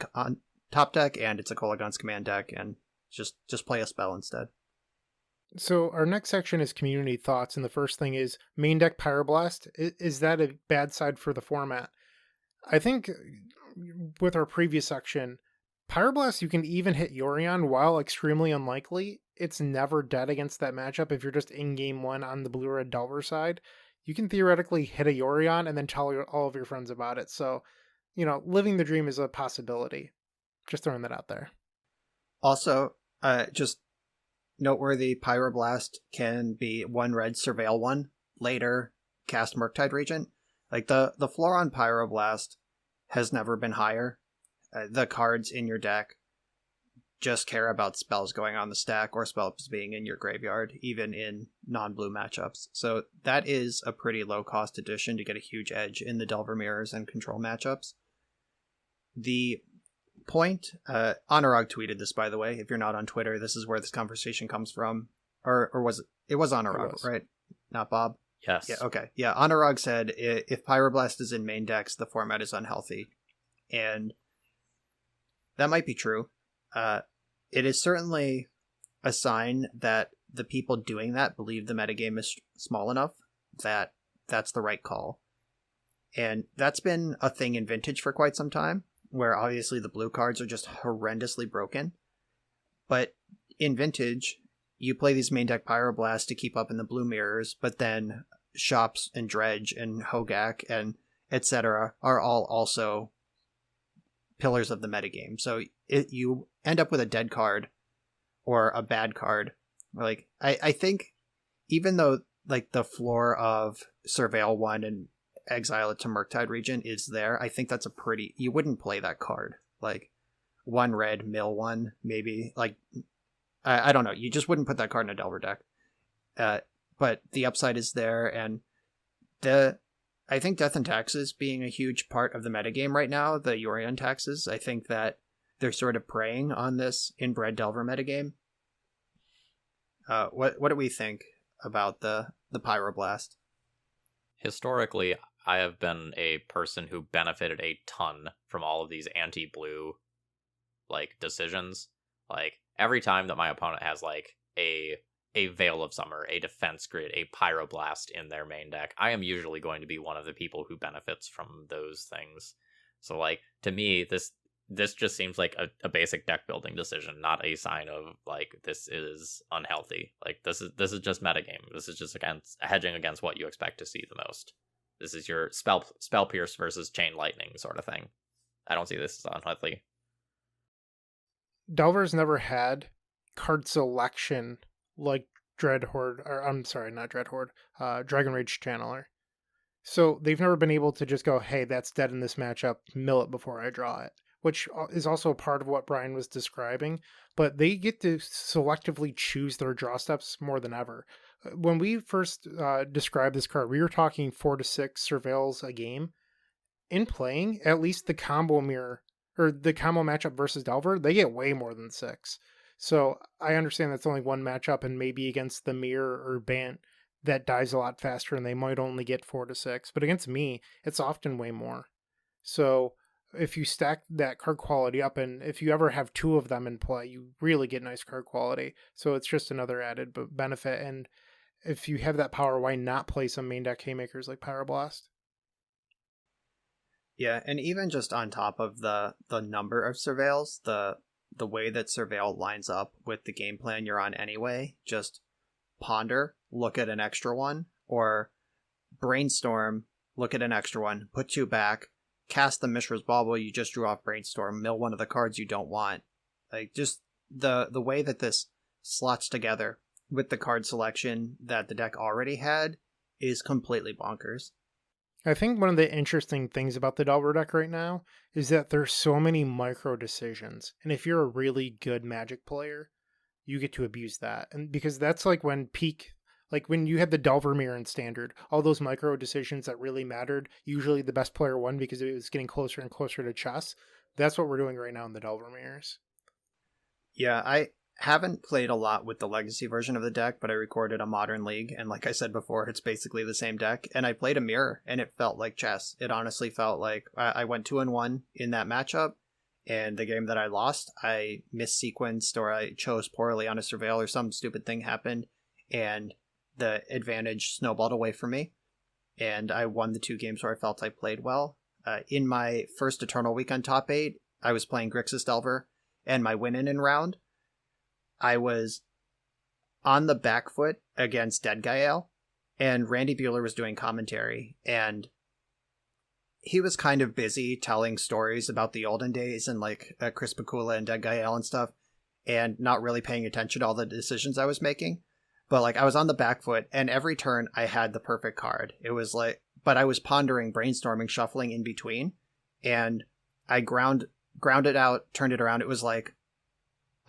top deck, and it's a Kolaghan's Command deck, and just play a spell instead. So our next section is community thoughts, and the first thing is main deck Pyroblast. Is that a bad side for the format? I think with our previous section, Pyroblast, you can even hit Yorion. While extremely unlikely, it's never dead against that matchup. If you're just in game 1 on the blue-red Delver side, you can theoretically hit a Yorion and then tell all of your friends about it. So, living the dream is a possibility. Just throwing that out there. Also, just noteworthy, Pyroblast can be 1 red Surveil 1, later cast Murktide Regent. Like, the floor on Pyroblast has never been higher. The cards in your deck just care about spells going on the stack or spells being in your graveyard, even in non-blue matchups. So that is a pretty low-cost addition to get a huge edge in the Delver Mirrors and Control matchups. The point, Anurag tweeted this, by the way. If you're not on Twitter, this is where this conversation comes from. Or was it? It was Anurag, right? Not Bob? Yes. Yeah, okay. Yeah, Anurag said, if Pyroblast is in main decks, the format is unhealthy. And that might be true. It is certainly a sign that the people doing that believe the metagame is small enough that that's the right call. And that's been a thing in Vintage for quite some time, where obviously the blue cards are just horrendously broken. But in Vintage, you play these main deck Pyroblast to keep up in the blue mirrors, but then Shops and Dredge and Hogak and etc. are all also pillars of the metagame. So you end up with a dead card or a bad card. Like, I think even though like the floor of Surveil 1 and exile it to Murktide Regent is there, I think that's you wouldn't play that card. Like, 1 red, mill 1, maybe. Like, I don't know. You just wouldn't put that card in a Delver deck. But the upside is there, and I think Death and Taxes being a huge part of the metagame right now, the Yorion taxes, I think that they're sort of preying on this inbred Delver metagame. What do we think about the Pyroblast? Historically, I have been a person who benefited a ton from all of these anti-blue decisions. Like, every time that my opponent has a Veil of Summer, a Defense Grid, a Pyroblast in their main deck, I am usually going to be one of the people who benefits from those things. So to me, this just seems like a basic deck building decision, not a sign of this is unhealthy. This is just metagame. This is just hedging against what you expect to see the most. This is your spell pierce versus chain lightning sort of thing. I don't see this as unhealthy. Delver's never had card selection like Dragon Rage Channeler. So they've never been able to just go, hey, that's dead in this matchup, mill it before I draw it, which is also a part of what Brian was describing, but they get to selectively choose their draw steps more than ever. When we first described this card, we were talking 4 to 6 surveils a game. In playing, at least the combo mirror, or the combo matchup versus Delver, they get way more than 6. So I understand that's only one matchup, and maybe against the Mirror or Bant, that dies a lot faster, and they might only get 4 to 6. But against me, it's often way more. So if you stack that card quality up, and if you ever have two of them in play, you really get nice card quality. So it's just another added benefit. And if you have that power, why not play some main deck haymakers like Pyroblast? Yeah, and even just on top of the number of surveils, the way that surveil lines up with the game plan you're on anyway, just ponder, look at an extra one, or brainstorm, look at an extra one, put two back, cast the Mishra's Bauble you just drew off brainstorm, mill one of the cards you don't want. Like, just the way that this slots together with the card selection that the deck already had is completely bonkers. I think one of the interesting things about the Delver deck right now is that there's so many micro decisions. And if you're a really good Magic player, you get to abuse that. And because that's like when you had the Delver mirror in Standard, all those micro decisions that really mattered, usually the best player won because it was getting closer and closer to chess. That's what we're doing right now in the Delver mirrors. Yeah, I haven't played a lot with the Legacy version of the deck, but I recorded a Modern League, and like I said before, it's basically the same deck, and I played a mirror, and it felt like chess. It honestly felt like I went 2-1 in that matchup, and the game that I lost, I missequenced, or I chose poorly on a surveil, or some stupid thing happened, and the advantage snowballed away from me, and I won the 2 games where I felt I played well. In my first Eternal Weekend top 8, I was playing Grixis Delver, and my win-in round, I was on the back foot against Dead Gael, and Randy Bueller was doing commentary, and he was kind of busy telling stories about the olden days and like Chris Bakula and Dead Gael and stuff, and not really paying attention to all the decisions I was making. But like, I was on the back foot, and every turn I had the perfect card. It was like, but I was pondering, brainstorming, shuffling in between, and I grounded out, turned it around. It was like,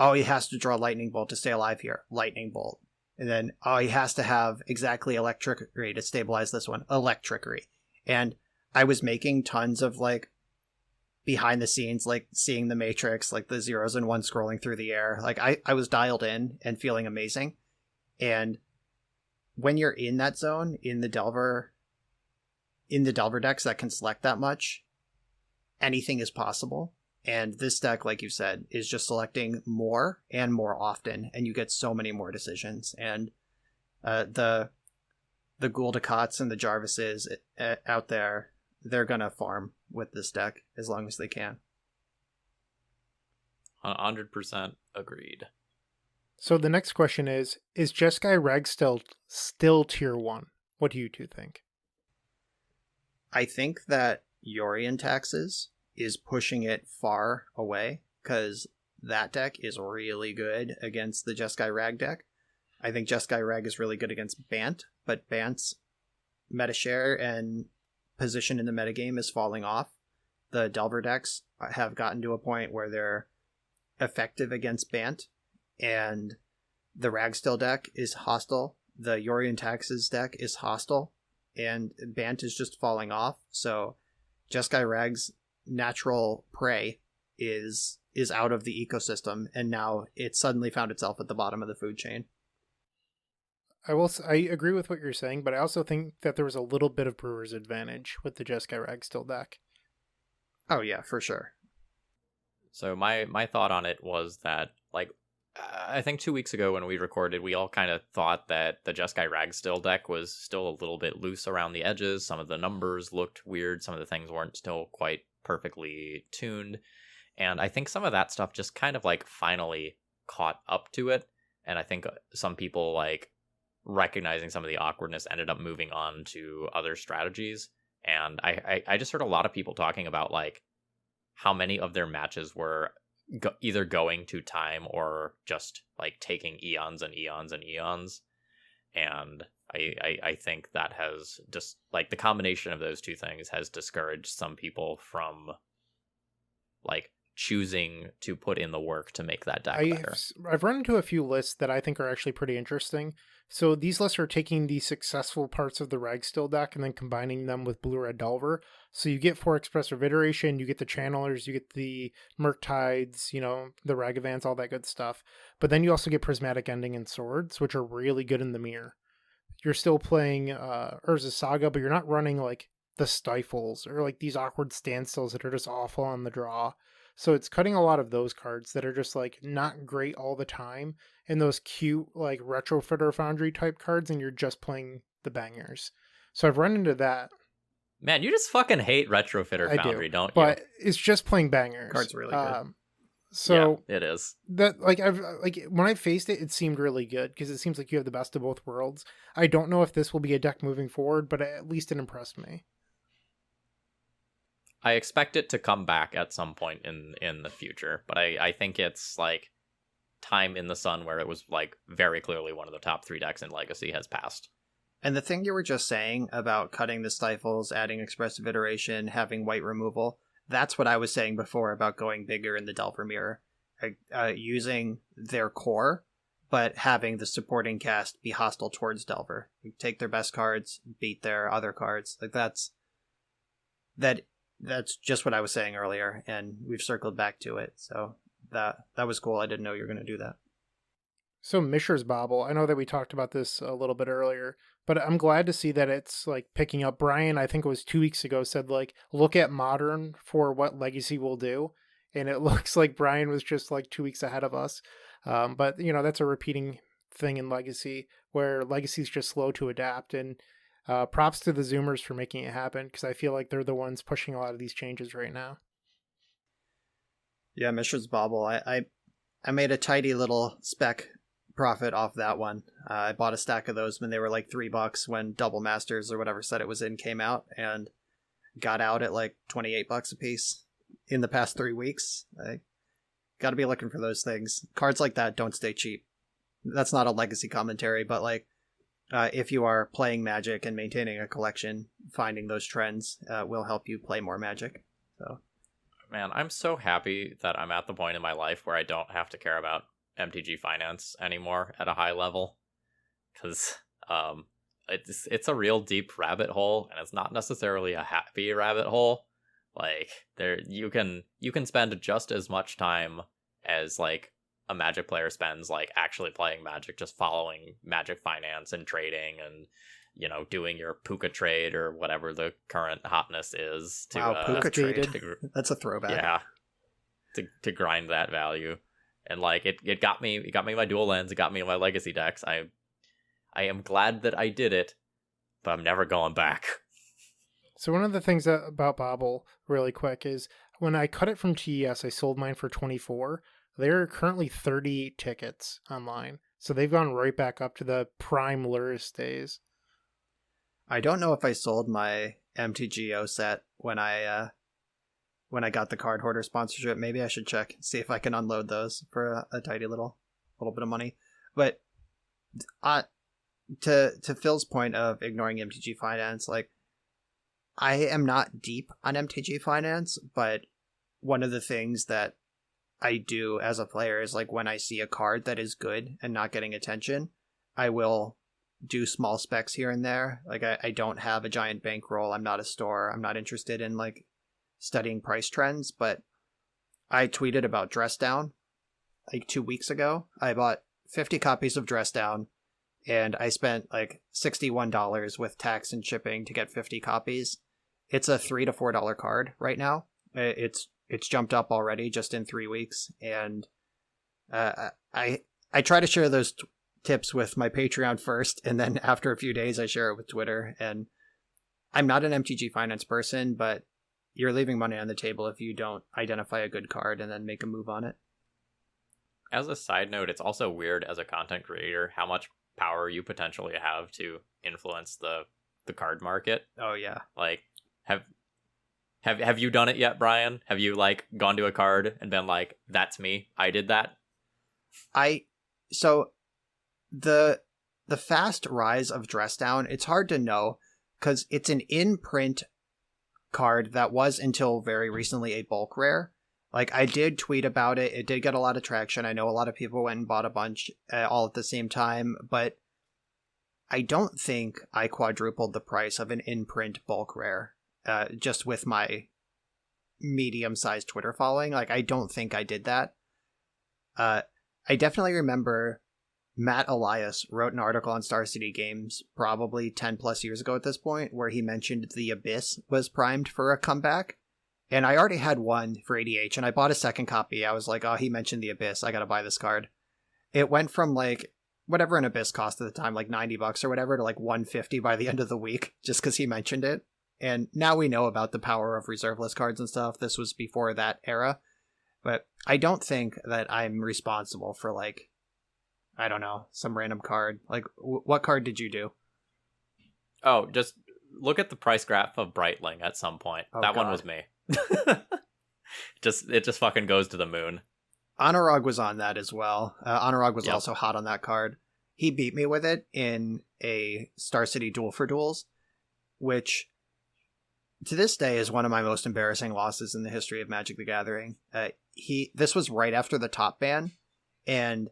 oh, he has to draw Lightning Bolt to stay alive here. Lightning Bolt. And then, oh, he has to have exactly Electrickery to stabilize this one. Electrickery. And I was making tons of, like, behind the scenes, like, seeing the Matrix, like, the zeros and ones scrolling through the air. Like, I was dialed in and feeling amazing. And when you're in that zone, in the Delver decks that can select that much, anything is possible. And this deck, like you said, is just selecting more and more often, and you get so many more decisions. And the Guldakots and the Jarvises out there, they're going to farm with this deck as long as they can. 100% agreed. So the next question is Jeskai Reg still tier 1? What do you two think? I think that Yorion Taxes is pushing it far away, because that deck is really good against the Jeskai Rag deck. I think Jeskai Rag is really good against Bant, but Bant's meta share and position in the metagame is falling off. The Delver decks have gotten to a point where they're effective against Bant, and the Ragstill deck is hostile. The Yorion Taxes deck is hostile, and Bant is just falling off. So Jeskai Rag's natural prey is out of the ecosystem, and now it suddenly found itself at the bottom of the food chain. I agree with what you're saying, but I also think that there was a little bit of Brewer's advantage with the Jeskai Ragstill deck. Oh yeah, for sure. So my thought on it was that, like, I think 2 weeks ago when we recorded, we all kind of thought that the Jeskai Ragstill deck was still a little bit loose around the edges. Some of the numbers looked weird. Some of the things weren't still quite perfectly tuned. And I think some of that stuff just kind of like finally caught up to it. And I think some people, like, recognizing some of the awkwardness, ended up moving on to other strategies. And I just heard a lot of people talking about, like, how many of their matches were either going to time or just like taking eons and eons and eons. And I think that has just, like, the combination of those two things has discouraged some people from, like, choosing to put in the work to make that deck better. I've run into a few lists that I think are actually pretty interesting. So these lists are taking the successful parts of the Ragstill deck and then combining them with Blue-Red Delver. So you get 4 Expressive Iteration, you get the Channelers, you get the Murktides, the Ragavans, all that good stuff. But then you also get Prismatic Ending and Swords, which are really good in the mirror. You're still playing Urza Saga, but you're not running, like, the stifles or like these awkward standstills that are just awful on the draw. So it's cutting a lot of those cards that are just like not great all the time, and those cute like Retrofitter Foundry type cards, and you're just playing the bangers. So I've run into that. Man, you just fucking hate Retrofitter I Foundry, do, don't you? but it's just playing bangers. Card's really good. So yeah, it is. that like I've like when I faced it, it seemed really good because it seems like you have the best of both worlds. I don't know if this will be a deck moving forward, but at least it impressed me. I expect it to come back at some point in the future, but I think it's like time in the sun where it was like very clearly one of the top 3 decks in Legacy has passed. And the thing you were just saying about cutting the stifles, adding expressive iteration, having white removal, that's what I was saying before about going bigger in the Delver Mirror. Using their core, but having the supporting cast be hostile towards Delver. You take their best cards, beat their other cards. Like that's just what I was saying earlier, and we've circled back to it. So that was cool. I didn't know you were going to do that. So Mishra's Bobble, I know that we talked about this a little bit earlier, but I'm glad to see that it's like picking up. Brian, I think it was 2 weeks ago, said like, look at Modern for what Legacy will do. And it looks like Brian was just like 2 weeks ahead of us. But, you know, that's a repeating thing in Legacy where Legacy's just slow to adapt. And props to the Zoomers for making it happen, because I feel like they're the ones pushing a lot of these changes right now. Yeah, Mishra's Bobble. I made a tidy little spec profit off that one. I bought a stack of those when they were like $3 when Double Masters or whatever set it was in came out, and got out at like $28 a piece in the past 3 weeks. I got to be looking for those things. Cards like that don't stay cheap. That's not a Legacy commentary, but like if you are playing Magic and maintaining a collection, finding those trends will help you play more Magic. So, man, I'm so happy that I'm at the point in my life where I don't have to care about MTG finance anymore at a high level, because it's a real deep rabbit hole, and it's not necessarily a happy rabbit hole. Like there, you can spend just as much time as like a Magic player spends like actually playing Magic, just following Magic finance and trading, and you know, doing your Puka trade or whatever the current hotness is. To Puka trade. That's a throwback. Yeah, to grind that value. And like it got me my dual lands, it got me my Legacy decks. I am glad that I did it, but I'm never going back. So one of the things about Bobble, really quick, is when I cut it from TES, I sold mine for 24. There are currently 38 tickets online, so they've gone right back up to the prime Luris days. I don't know if I sold my MTGO set when I got the card hoarder sponsorship. Maybe I should check, see if I can unload those for a tidy little bit of money. But to Phil's point of ignoring MTG finance, like I am not deep on MTG finance, but one of the things that I do as a player is like when I see a card that is good and not getting attention, I will do small specs here and there. Like I don't have a giant bankroll. I'm not a store. I'm not interested in like studying price trends, but I tweeted about Dress Down like 2 weeks ago. I bought 50 copies of Dress Down, and I spent like $61 with tax and shipping to get 50 copies. It's a $3 to $4 card right now. It's jumped up already just in 3 weeks, and I try to share those tips with my Patreon first, and then after a few days I share it with Twitter. And I'm not an MTG finance person, but you're leaving money on the table if you don't identify a good card and then make a move on it. As a side note, it's also weird as a content creator how much power you potentially have to influence the card market. Oh yeah. Like have you done it yet, Brian? Have you like gone to a card and been like, that's me, I did that? So the fast rise of Dress Down, it's hard to know because it's an in-print card that was until very recently a bulk rare. Like I did tweet about it. It did get a lot of traction. I know a lot of people went and bought a bunch all at the same time, but I don't think I quadrupled the price of an in-print bulk rare just with my medium-sized Twitter following. Like I don't think I did that. I definitely remember Matt Elias wrote an article on Star City Games probably 10 plus years ago at this point, where he mentioned the Abyss was primed for a comeback. And I already had one for ADH, and I bought a second copy. I was like, oh, he mentioned the Abyss. I got to buy this card. It went from like whatever an Abyss cost at the time, like $90 or whatever, to like $150 by the end of the week, just because he mentioned it. And now we know about the power of reserve list cards and stuff. This was before that era. But I don't think that I'm responsible for, like, I don't know, some random card. Like, what card did you do? Oh, just look at the price graph of Brightling at some point. Oh, that God. one was me. It just fucking goes to the moon. Anurag was on that as well. Anurag was Yep. also hot on that card. He beat me with it in a Star City Duel for Duels, which to this day is one of my most embarrassing losses in the history of Magic the Gathering. This was right after the top ban, and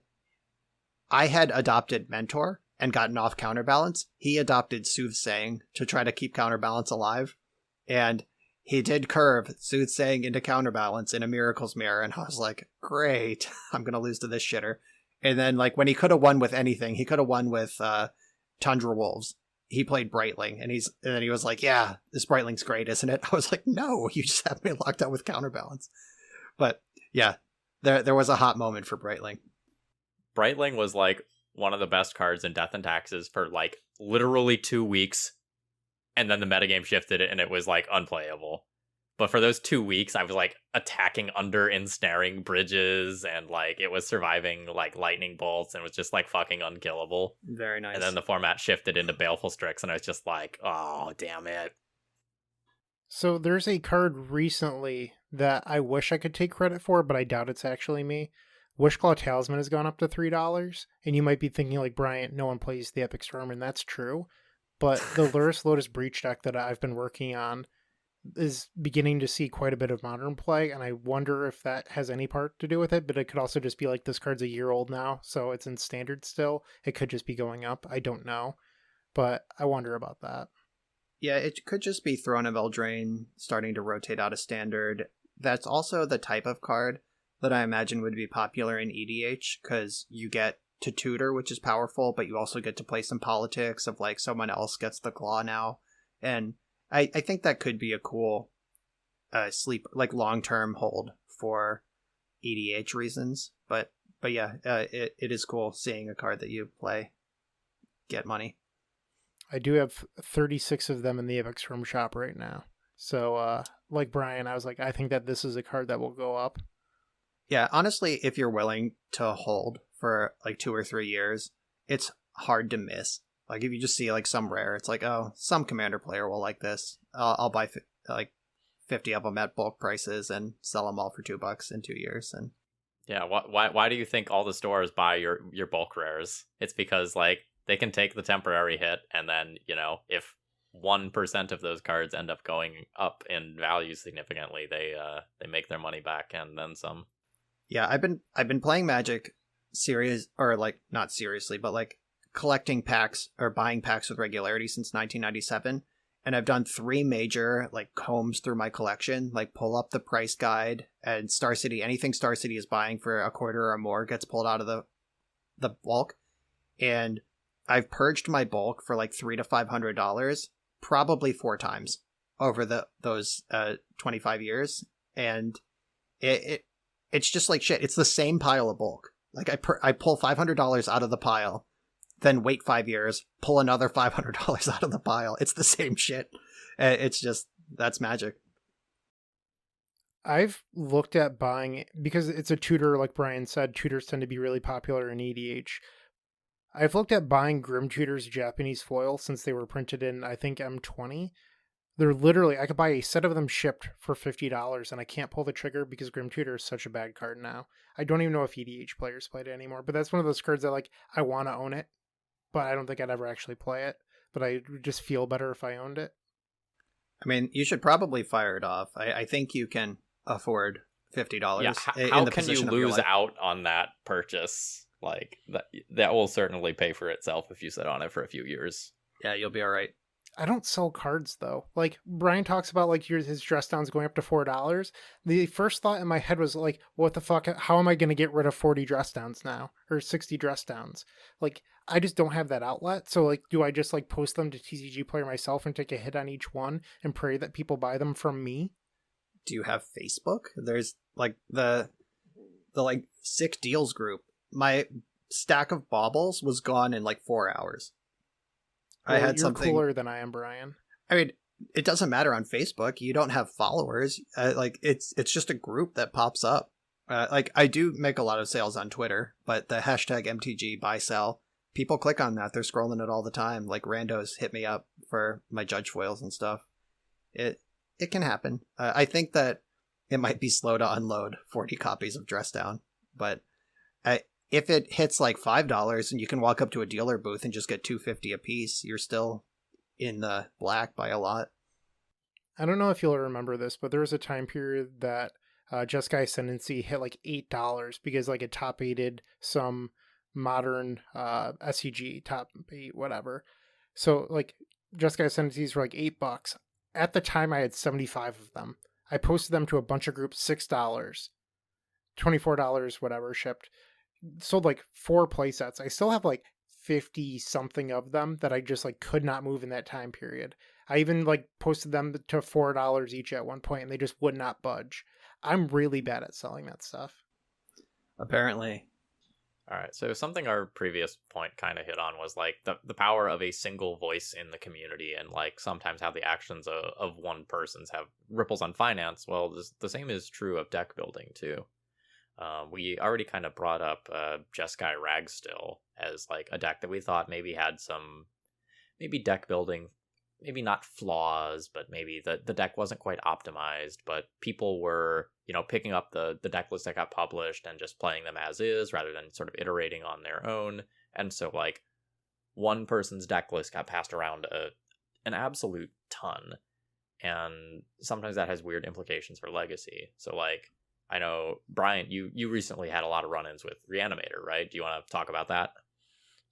I had adopted Mentor and gotten off Counterbalance. He adopted Soothsaying to try to keep Counterbalance alive, and he did curve Soothsaying into Counterbalance in a Miracle's Mirror, and I was like, great, I'm going to lose to this shitter. And then, like, when he could have won with anything, he could have won with Tundra Wolves. He played Brightling, and then he was like, yeah, this Brightling's great, isn't it? I was like, no, you just have me locked out with Counterbalance. But, yeah, there was a hot moment for Brightling. Brightling was like one of the best cards in Death and Taxes for like literally 2 weeks. And then the metagame shifted it and it was like unplayable. But for those 2 weeks, I was like attacking under ensnaring bridges, and like it was surviving like lightning bolts and was just like fucking unkillable. Very nice. And then the format shifted into Baleful Strix, and I was just like, oh, damn it. So there's a card recently that I wish I could take credit for, but I doubt it's actually me. Wishclaw Talisman has gone up to $3, and you might be thinking like, Bryant, no one plays the Epic Storm, and that's true. But the Luris Lotus Breach deck that I've been working on is beginning to see quite a bit of modern play, and I wonder if that has any part to do with it, but it could also just be like, this card's a year old now, so it's in standard still. It could just be going up. I don't know, but I wonder about that. Yeah, it could just be Throne of Eldraine starting to rotate out of standard. That's also the type of card that I imagine would be popular in EDH, because you get to tutor, which is powerful, but you also get to play some politics of like someone else gets the claw now. And I think that could be a cool like long-term hold for EDH reasons. But yeah, it is cool seeing a card that you play get money. I do have 36 of them in the Epic Storm shop right now. So like Brian, I was like, I think that this is a card that will go up. Yeah, honestly, if you're willing to hold for like 2 or 3 years, it's hard to miss. Like if you just see like some rare, it's like, oh, some Commander player will like this. I'll buy like 50 of them at bulk prices and sell them all for $2 in 2 years. And Yeah, why do you think all the stores buy your bulk rares? It's because like they can take the temporary hit, and then, you know, if 1% of those cards end up going up in value significantly, they make their money back and then some. yeah, I've been playing Magic serious, or like not seriously, but like collecting packs or buying packs with regularity since 1997, and I've done 3 major like combs through my collection, like pull up the price guide, and Star City, anything Star City is buying for a quarter or more gets pulled out of the bulk, and I've purged my bulk for like $300 to $500 probably 4 times over those 25 years, and it's just like shit. It's the same pile of bulk. Like I pull $500 out of the pile, then wait 5 years, pull another $500 out of the pile. It's the same shit. It's just, that's Magic. I've looked at buying, because it's a tutor, like Brian said, tutors tend to be really popular in EDH. I've looked at buying Grim Tutor's Japanese foil since they were printed in, I think, M20. They're literally, I could buy a set of them shipped for $50, and I can't pull the trigger because Grim Tutor is such a bad card now. I don't even know if EDH players play it anymore, but that's one of those cards that, like, I want to own it, but I don't think I'd ever actually play it. But I would just feel better if I owned it. I mean, you should probably fire it off. I think you can afford $50. Yeah, how can you lose out on that purchase? Like that will certainly pay for itself if you sit on it for a few years. Yeah, you'll be all right. I don't sell cards though. Like Brian talks about like his dress downs going up to $4. The first thought in my head was like, what the fuck? How am I going to get rid of 40 dress downs now or 60 dress downs? Like I just don't have that outlet. So like, do I just like post them to TCG Player myself and take a hit on each one and pray that people buy them from me? Do you have Facebook? There's like the like sick deals group. My stack of baubles was gone in like 4 hours. Well, I had you're something cooler than I am, Brian. I mean, it doesn't matter on Facebook. You don't have followers. Like it's just a group that pops up. Like I do make a lot of sales on Twitter, but the hashtag MTG buy sell, people click on that. They're scrolling it all the time. Like randos hit me up for my judge foils and stuff. It can happen. I think that it might be slow to unload 40 copies of Dress Down, but if it hits like $5 and you can walk up to a dealer booth and just get $2.50 a piece, you're still in the black by a lot. I don't know if you'll remember this, but there was a time period that Jeskai Ascendancy hit like $8 because like it top 8'd some modern SCG top 8 whatever. So like Jeskai Ascendancies were like $8. At the time I had 75 of them. I posted them to a bunch of groups, $6, $24 whatever shipped. Sold like 4 play sets. I still have like 50 something of them that I just like could not move in that time period. I even like posted them to $4 each at one point and they just would not budge. I'm really bad at selling that stuff. Apparently. All right, so something our previous point kind of hit on was like the power of a single voice in the community, and like sometimes how the actions of one person's have ripples on finance. Well, the same is true of deck building too. We already kind of brought up Jeskai Ragstill as like a deck that we thought maybe had some deck building, maybe not flaws, but maybe the deck wasn't quite optimized, but people were, picking up the deck list that got published and just playing them as is rather than sort of iterating on their own. And so like one person's deck list got passed around an absolute ton. And sometimes that has weird implications for legacy. So like, I know, Bryant, you recently had a lot of run-ins with Reanimator, right? Do you want to talk about that?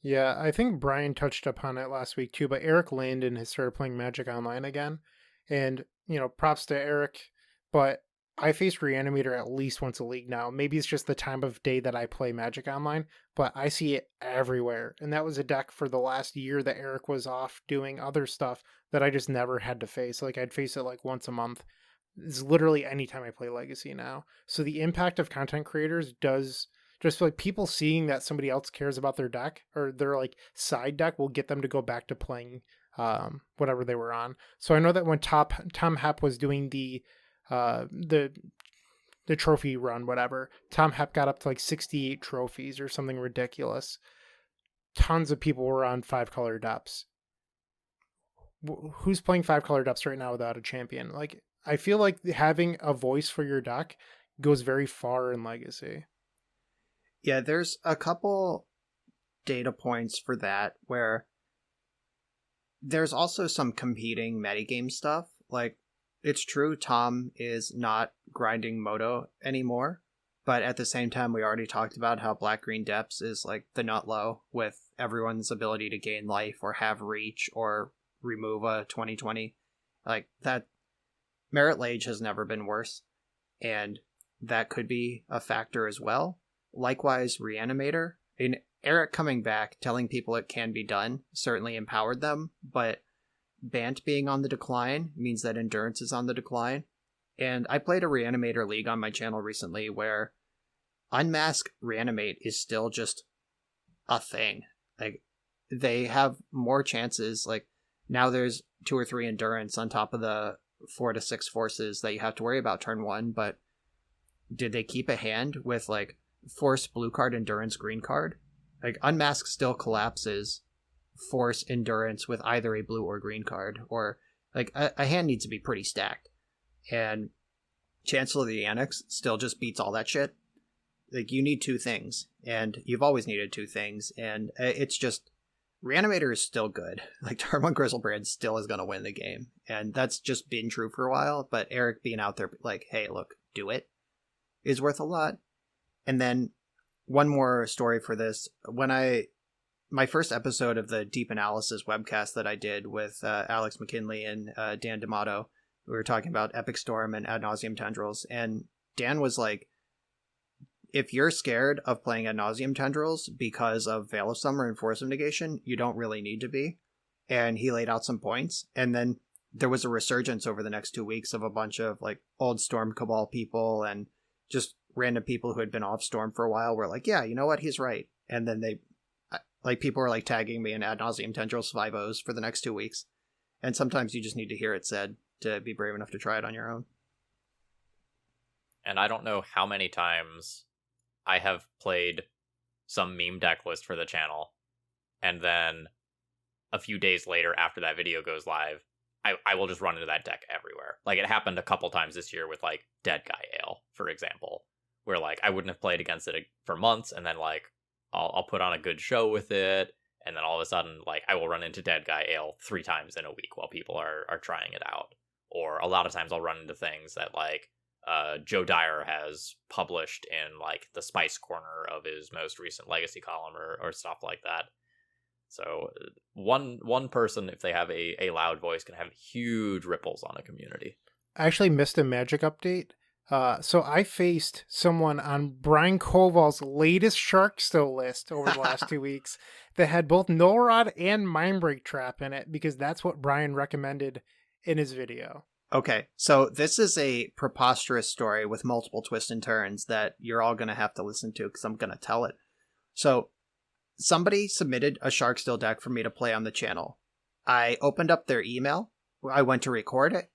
Yeah, I think Brian touched upon it last week too, but Eric Landon has started playing Magic Online again. And, props to Eric, but I face Reanimator at least once a league now. Maybe it's just the time of day that I play Magic Online, but I see it everywhere. And that was a deck for the last year that Eric was off doing other stuff that I just never had to face. Like I'd face it like once a month. It's literally anytime I play Legacy now. So the impact of content creators does just like people seeing that somebody else cares about their deck or their like side deck will get them to go back to playing whatever they were on. So I know that when Tom Hepp was doing the trophy run, whatever, Tom Hepp got up to like 68 trophies or something ridiculous. Tons of people were on 5-color depths. Who's playing 5-color depths right now without a champion? Like, I feel like having a voice for your deck goes very far in Legacy. Yeah, there's a couple data points for that where there's also some competing metagame stuff. Like, it's true Tom is not grinding Moto anymore, but at the same time, we already talked about how Black-Green Depths is like the nut low with everyone's ability to gain life or have reach or remove a 2020. Like, that Merit Lage has never been worse, and that could be a factor as well. Likewise, Reanimator. And Eric coming back, telling people it can be done, certainly empowered them, but Bant being on the decline means that Endurance is on the decline. And I played a Reanimator League on my channel recently where Unmask Reanimate is still just a thing. Like, they have more chances. Like, now there's 2 or 3 Endurance on top of the 4 to 6 forces that you have to worry about turn 1, but did they keep a hand with like Force blue card, Endurance green card? Like, Unmask still collapses Force Endurance with either a blue or green card, or like a hand needs to be pretty stacked. And Chancellor of the Annex still just beats all that shit. Like, you need 2 things, and you've always needed 2 things, and it's just Reanimator is still good. Like, turn 1 Grizzlebrand still is going to win the game, and that's just been true for a while, but Eric being out there like, hey, look, do it, is worth a lot. And then one more story for this. When I my first episode of the Deep Analysis webcast that I did with Alex McKinley and Dan D'Amato. We were talking about Epic Storm and Ad Nauseam Tendrils, and Dan was like, if you're scared of playing Ad Nauseam Tendrils because of Veil of Summer and Force of Negation, you don't really need to be. And he laid out some points, and then there was a resurgence over the next 2 weeks of a bunch of like old Storm Cabal people and just random people who had been off Storm for a while were like, yeah, you know what, he's right. And then they, like, people were like tagging me in Ad Nauseam Tendrils 5.0s for the next 2 weeks. And sometimes you just need to hear it said to be brave enough to try it on your own. And I don't know how many times I have played some meme deck list for the channel, and then a few days later after that video goes live, I will just run into that deck everywhere. Like, it happened a couple times this year with, like, Dead Guy Ale, for example, where, like, I wouldn't have played against it for months, and then, like, I'll put on a good show with it, and then all of a sudden, like, I will run into Dead Guy Ale 3 times in a week while people are trying it out. Or a lot of times I'll run into things that, like, Joe Dyer has published in, like, the Spice Corner of his most recent Legacy column or stuff like that. So one person, if they have a loud voice, can have huge ripples on a community. I actually missed a Magic update. So I faced someone on Brian Coval's latest Shark Still list over the last 2 weeks that had both Null Rod and Mindbreak Trap in it, because that's what Brian recommended in his video. Okay, so this is a preposterous story with multiple twists and turns that you're all going to have to listen to because I'm going to tell it. So somebody submitted a Shark Still deck for me to play on the channel. I opened up their email. I went to record it.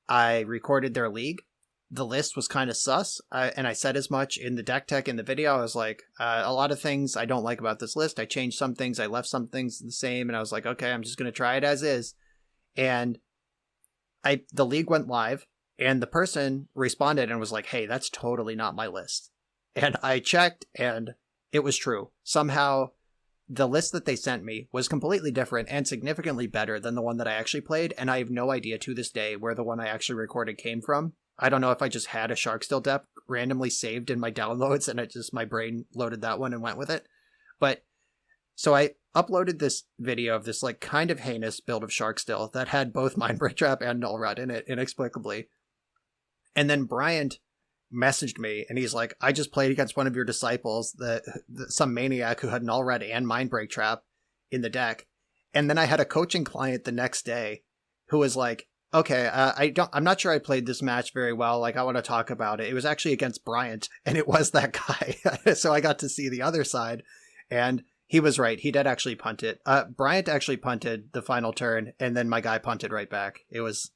I recorded their league. The list was kind of sus, and I said as much in the deck tech in the video. I was like, a lot of things I don't like about this list. I changed some things. I left some things the same, and I was like, okay, I'm just going to try it as is. And the league went live, and the person responded and was like, hey, that's totally not my list. And I checked, and it was true. Somehow, the list that they sent me was completely different and significantly better than the one that I actually played, and I have no idea to this day where the one I actually recorded came from. I don't know if I just had a Shark Still deck randomly saved in my downloads, and my brain loaded that one and went with it. But so I uploaded this video of this like kind of heinous build of Shark Still that had both Mindbreak Trap and Null Rod in it inexplicably. And then Bryant messaged me and he's like, I just played against one of your disciples, some maniac who had Null Rod and Mindbreak Trap in the deck. And then I had a coaching client the next day who was like, okay, I'm not sure I played this match very well. Like, I want to talk about it. It was actually against Bryant, and it was that guy. So I got to see the other side, and he was right. He did actually punt it. Bryant actually punted the final turn, and then my guy punted right back. It was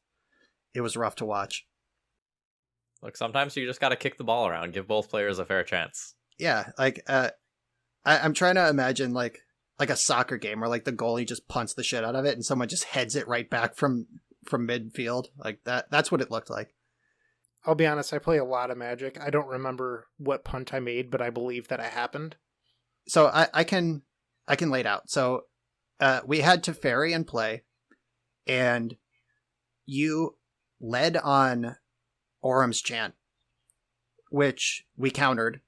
rough to watch. Look, sometimes you just got to kick the ball around, give both players a fair chance. Yeah, like I'm trying to imagine like a soccer game where like the goalie just punts the shit out of it, and someone just heads it right back from midfield like that. That's what it looked like. I'll be honest, I play a lot of Magic. I don't remember what punt I made, but I believe that it happened. So I can lay it out. So we had Teferi in play, and you led on Orum's Chant, which we countered,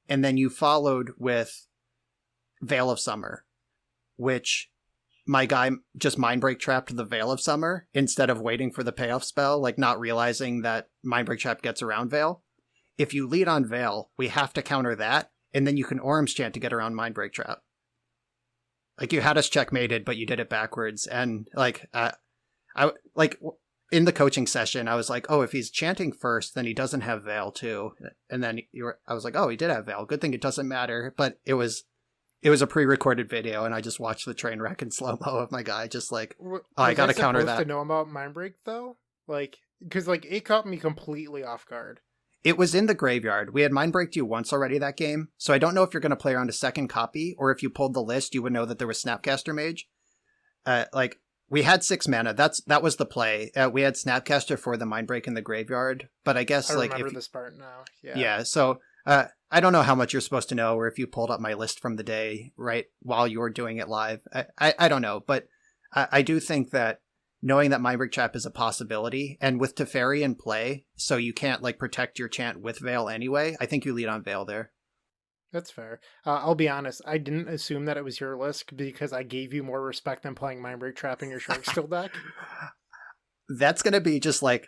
and then you followed with Veil of Summer, which my guy just Mindbreak Trapped the Veil of Summer instead of waiting for the payoff spell, like not realizing that Mindbreak Trap gets around Veil. If you lead on Veil, we have to counter that, and then you can Orum's Chant to get around Mindbreak Trap. Like, you had us checkmated, but you did it backwards. And like, in the coaching session, I was like, oh, if he's chanting first, then he doesn't have Veil too. And then I was like, oh, he did have Veil. Good thing it doesn't matter. But it was a pre-recorded video, and I just watched the train wreck in slow-mo of my guy, just like, oh, I gotta counter that. Was I supposed to know about Mindbreak, though? Like, because, like, it caught me completely off guard. It was in the graveyard. We had Mindbreaked you once already that game, so I don't know if you're going to play around a second copy, or if you pulled the list, you would know that there was Snapcaster Mage. Like, we had 6 mana. That was the play. We had Snapcaster for the Mindbreak in the graveyard, but I guess, I like... remember this part now. Yeah, so... I don't know how much you're supposed to know, or if you pulled up my list from the day, right, while you were doing it live. I don't know, but I do think that knowing that Mindbreak Trap is a possibility, and with Teferi in play, so you can't, like, protect your chant with Veil anyway, I think you lead on Veil there. That's fair. I'll be honest. I didn't assume that it was your list because I gave you more respect than playing Mindbreak Trap in your Shark Steel deck. That's going to be just like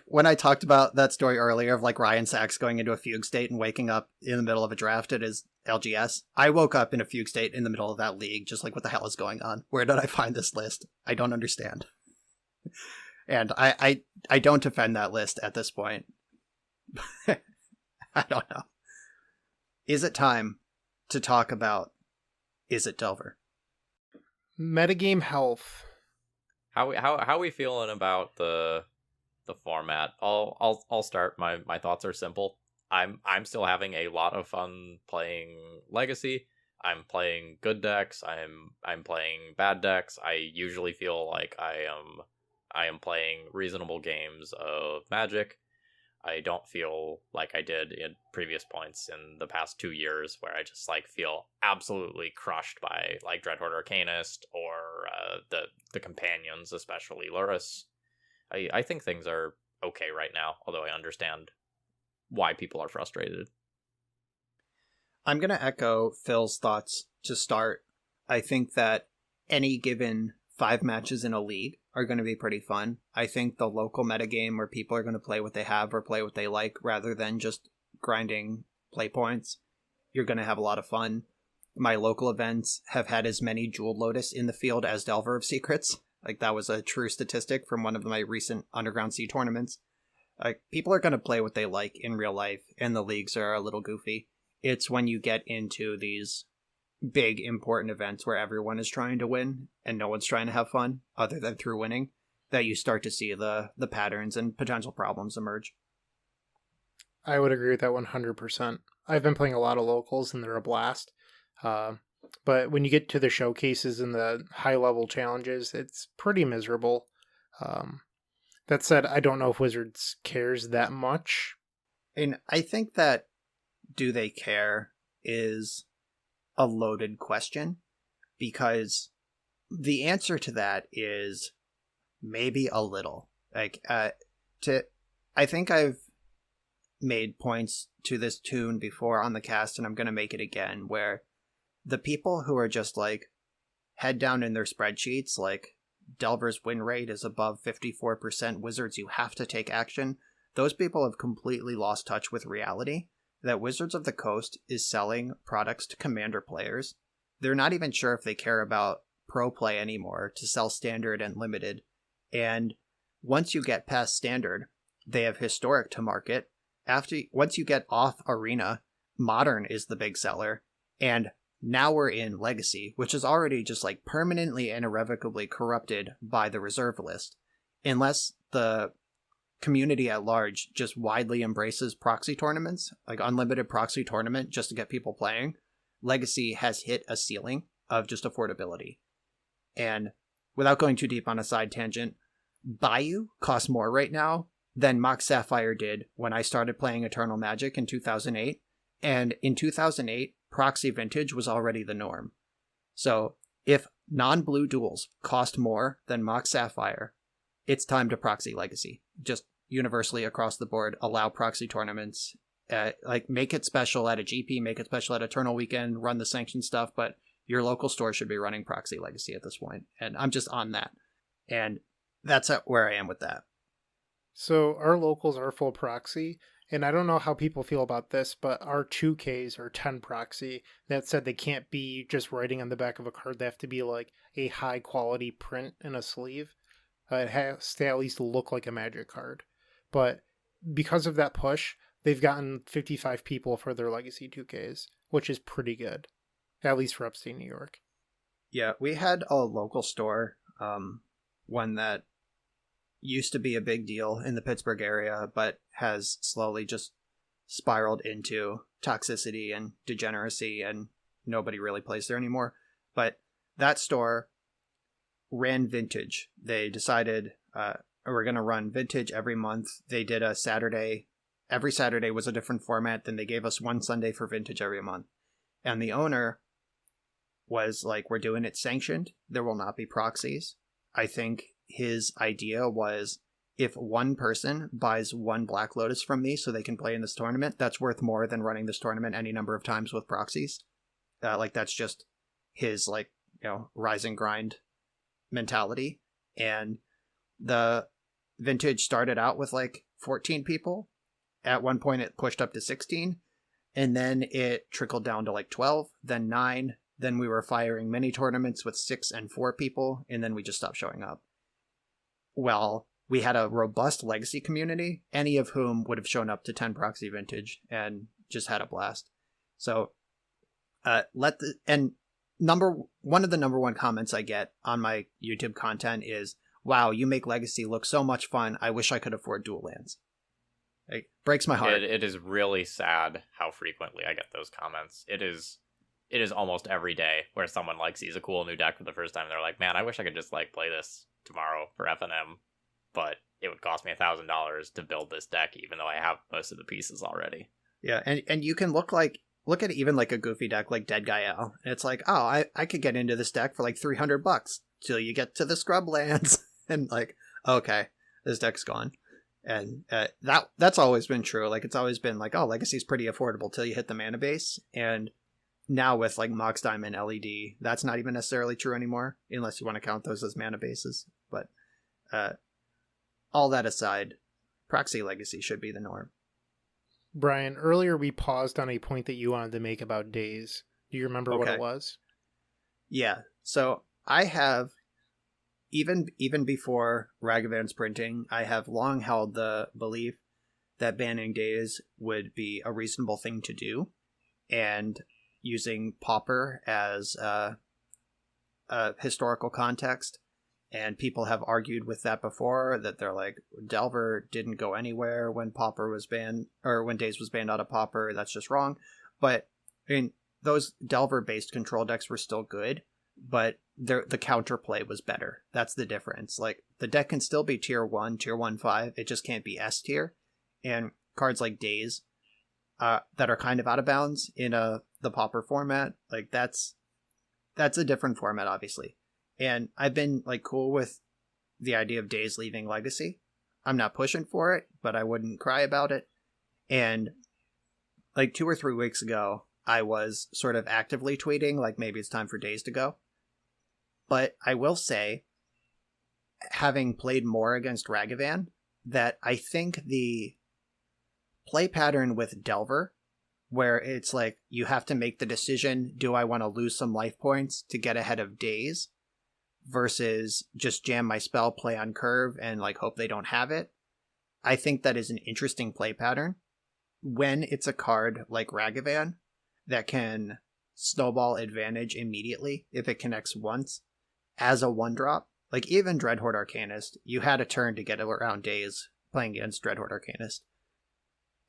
when I talked about that story earlier of like Ryan Sachs going into a fugue state and waking up in the middle of a draft at his LGS. I woke up in a fugue state in the middle of that league, just like, what the hell is going on? Where did I find this list? I don't understand. And I don't defend that list at this point. I don't know. Is it time to talk about Is It Delver? Metagame health. How we feeling about the format? I'll start. My thoughts are simple. I'm still having a lot of fun playing Legacy. I'm playing good decks. I'm playing bad decks. I usually feel like I am playing reasonable games of Magic. I don't feel like I did in previous points in the past 2 years where I just like feel absolutely crushed by like Dreadhorde Arcanist or the companions, especially Luris. I think things are okay right now, although I understand why people are frustrated. I'm going to echo Phil's thoughts to start. I think that any given 5 matches in a league are going to be pretty fun. I think the local metagame where people are going to play what they have or play what they like rather than just grinding play points, you're going to have a lot of fun. My local events have had as many Jeweled Lotus in the field as Delver of Secrets. Like, that was a true statistic from one of my recent Underground Sea tournaments. Like, people are going to play what they like in real life, and the leagues are a little goofy. It's when you get into these big, important events where everyone is trying to win and no one's trying to have fun other than through winning that you start to see the patterns and potential problems emerge. I would agree with that 100%. I've been playing a lot of locals and they're a blast. But when you get to the showcases and the high-level challenges, it's pretty miserable. That said, I don't know if Wizards cares that much. And I think that do they care is a loaded question, because the answer to that is maybe a little. Like, I think I've made points to this tune before on the cast, and I'm going to make it again, where the people who are just like head down in their spreadsheets, like Delver's win rate is above 54%, Wizards, you have to take action. Those people have completely lost touch with reality. That Wizards of the Coast is selling products to Commander players. They're not even sure if they care about Pro Play anymore to sell Standard and Limited. And once you get past Standard, they have Historic to market. Once you get off Arena, Modern is the big seller. And now we're in Legacy, which is already just like permanently and irrevocably corrupted by the reserve list. Unless the community at large just widely embraces proxy tournaments, like unlimited proxy tournament just to get people playing, Legacy has hit a ceiling of just affordability. And without going too deep on a side tangent, Bayou costs more right now than Mox Sapphire did when I started playing Eternal Magic in 2008. And in 2008, proxy vintage was already the norm. So if non-blue duels cost more than Mox Sapphire, it's time to proxy Legacy. Just universally across the board, allow proxy tournaments. Like, make it special at a GP, make it special at Eternal Weekend, run the sanctioned stuff, but your local store should be running proxy Legacy at this point. And I'm just on that. And that's where I am with that. So our locals are full proxy, and I don't know how people feel about this, but our 2Ks are 10 proxy. That said, they can't be just writing on the back of a card. They have to be like a high quality print in a sleeve. It has to at least look like a Magic card. But because of that push, they've gotten 55 people for their Legacy 2Ks, which is pretty good, at least for upstate New York. Yeah, we had a local store, one that used to be a big deal in the Pittsburgh area, but has slowly just spiraled into toxicity and degeneracy, and nobody really plays there anymore. But that store ran vintage. They decided we're going to run vintage every month. They did a Saturday. Every Saturday was a different format. Then they gave us one Sunday for vintage every month. And the owner was like, we're doing it sanctioned. There will not be proxies. I think his idea was, if one person buys one Black Lotus from me so they can play in this tournament, that's worth more than running this tournament any number of times with proxies. Like, that's just his, like, you know, rise and grind mentality. And the vintage started out with like 14 people. At one point it pushed up to 16, and then it trickled down to like 12, then 9. Then we were firing mini tournaments with 6 and 4 people, and then we just stopped showing up. Well, we had a robust legacy community, any of whom would have shown up to 10 proxy vintage and just had a blast. So one of the number one comments I get on my YouTube content is, wow, you make legacy look so much fun. I wish I could afford dual lands. It breaks my heart. It is really sad how frequently I get those comments. It is almost every day where someone like sees a cool new deck for the first time. And they're like, man, I wish I could just like play this tomorrow for FNM, but it would cost me $1,000 to build this deck, even though I have most of the pieces already. Yeah, and you can look at even like a goofy deck like Dead Guy L. And it's like, oh, I could get into this deck for like $300 till you get to the scrub lands. And like, okay, this deck's gone. And that's always been true. Like, it's always been like, oh, Legacy's pretty affordable till you hit the mana base. And now with like Mox Diamond LED, that's not even necessarily true anymore, unless you want to count those as mana bases. But all that aside, proxy Legacy should be the norm. Brian, earlier we paused on a point that you wanted to make about Daze. Do you remember what it was? Yeah. So I have, even before Ragavan's printing, I have long held the belief that banning Daze would be a reasonable thing to do, and using Pauper as a historical context. And people have argued with that before, that they're like, Delver didn't go anywhere when Pauper was banned, or when Daze was banned out of Pauper. That's just wrong. But I mean, those Delver-based control decks were still good, but the counterplay was better. That's the difference. Like, the deck can still be tier 1, tier 1-5. It just can't be S tier. And cards like Daze that are kind of out of bounds in the Pauper format, like that's a different format, obviously. And I've been like cool with the idea of Daze leaving Legacy. I'm not pushing for it, but I wouldn't cry about it. And like 2 or 3 weeks ago, I was sort of actively tweeting like, maybe it's time for Daze to go. But I will say, having played more against Ragavan, that I think the play pattern with Delver, where it's like you have to make the decision, do I want to lose some life points to get ahead of Daze, versus just jam my spell, play on curve, and like hope they don't have it. I think that is an interesting play pattern when it's a card like Ragavan that can snowball advantage immediately if it connects once as a 1-drop. Like, even Dreadhorde Arcanist, you had a turn to get around Daze playing against Dreadhorde Arcanist.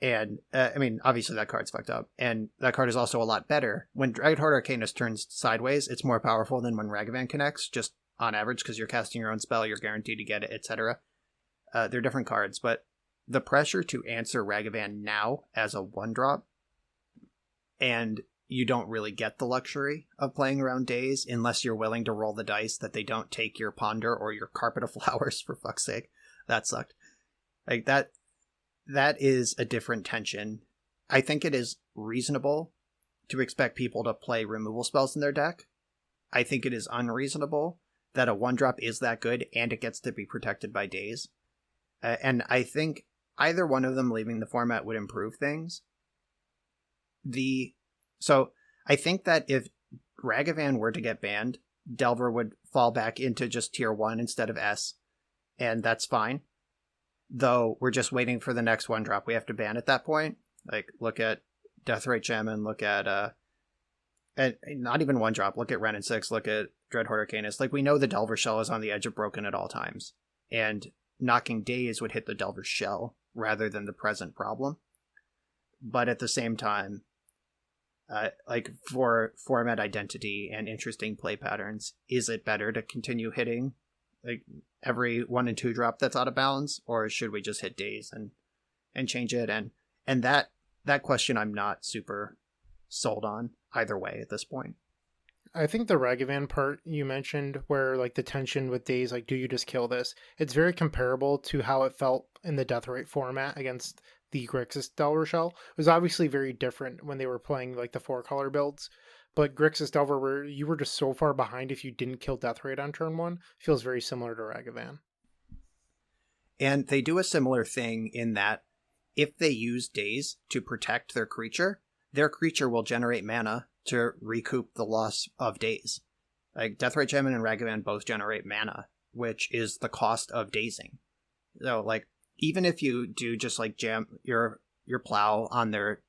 And, I mean, obviously that card's fucked up. And that card is also a lot better. When Dreadhorde Arcanist turns sideways, it's more powerful than when Ragavan connects, just on average, because you're casting your own spell, you're guaranteed to get it, etc. They're different cards, but the pressure to answer Ragavan now as a 1-drop, and you don't really get the luxury of playing around Daze unless you're willing to roll the dice that they don't take your Ponder or your Carpet of Flowers, for fuck's sake. That sucked. Like, that is a different tension. I think it is reasonable to expect people to play removal spells in their deck. I think it is unreasonable that a 1-drop is that good and it gets to be protected by Daze. And I think either one of them leaving the format would improve things. So I think that if Ragavan were to get banned, Delver would fall back into just tier 1 instead of S, and that's fine. Though we're just waiting for the next 1-drop we have to ban at that point. Like, look at Deathrite Shaman, look at not even 1-drop, look at Ren and 6, look at Dreadhorde Arcanist. Like, we know the Delver Shell is on the edge of broken at all times, and knocking Daze would hit the Delver Shell rather than the present problem. But at the same time, like, for format identity and interesting play patterns, is it better to continue hitting like every 1 and 2 drop that's out of bounds, or should we just hit Daze and change it? And that question I'm not super sold on either way at this point. I think the Ragavan part you mentioned, where like the tension with Daze, like, do you just kill this? It's very comparable to how it felt in the Deathrite format against the Grixis Delver Shell. It was obviously very different when they were playing like the 4-color builds, but Grixis Delver, where you were just so far behind if you didn't kill Deathrite on turn 1, feels very similar to Ragavan. And they do a similar thing in that if they use Daze to protect their creature will generate mana to recoup the loss of Daze. Like Deathrite Shaman and Ragavan both generate mana, which is the cost of dazing. So like even if you do just like jam your plow on their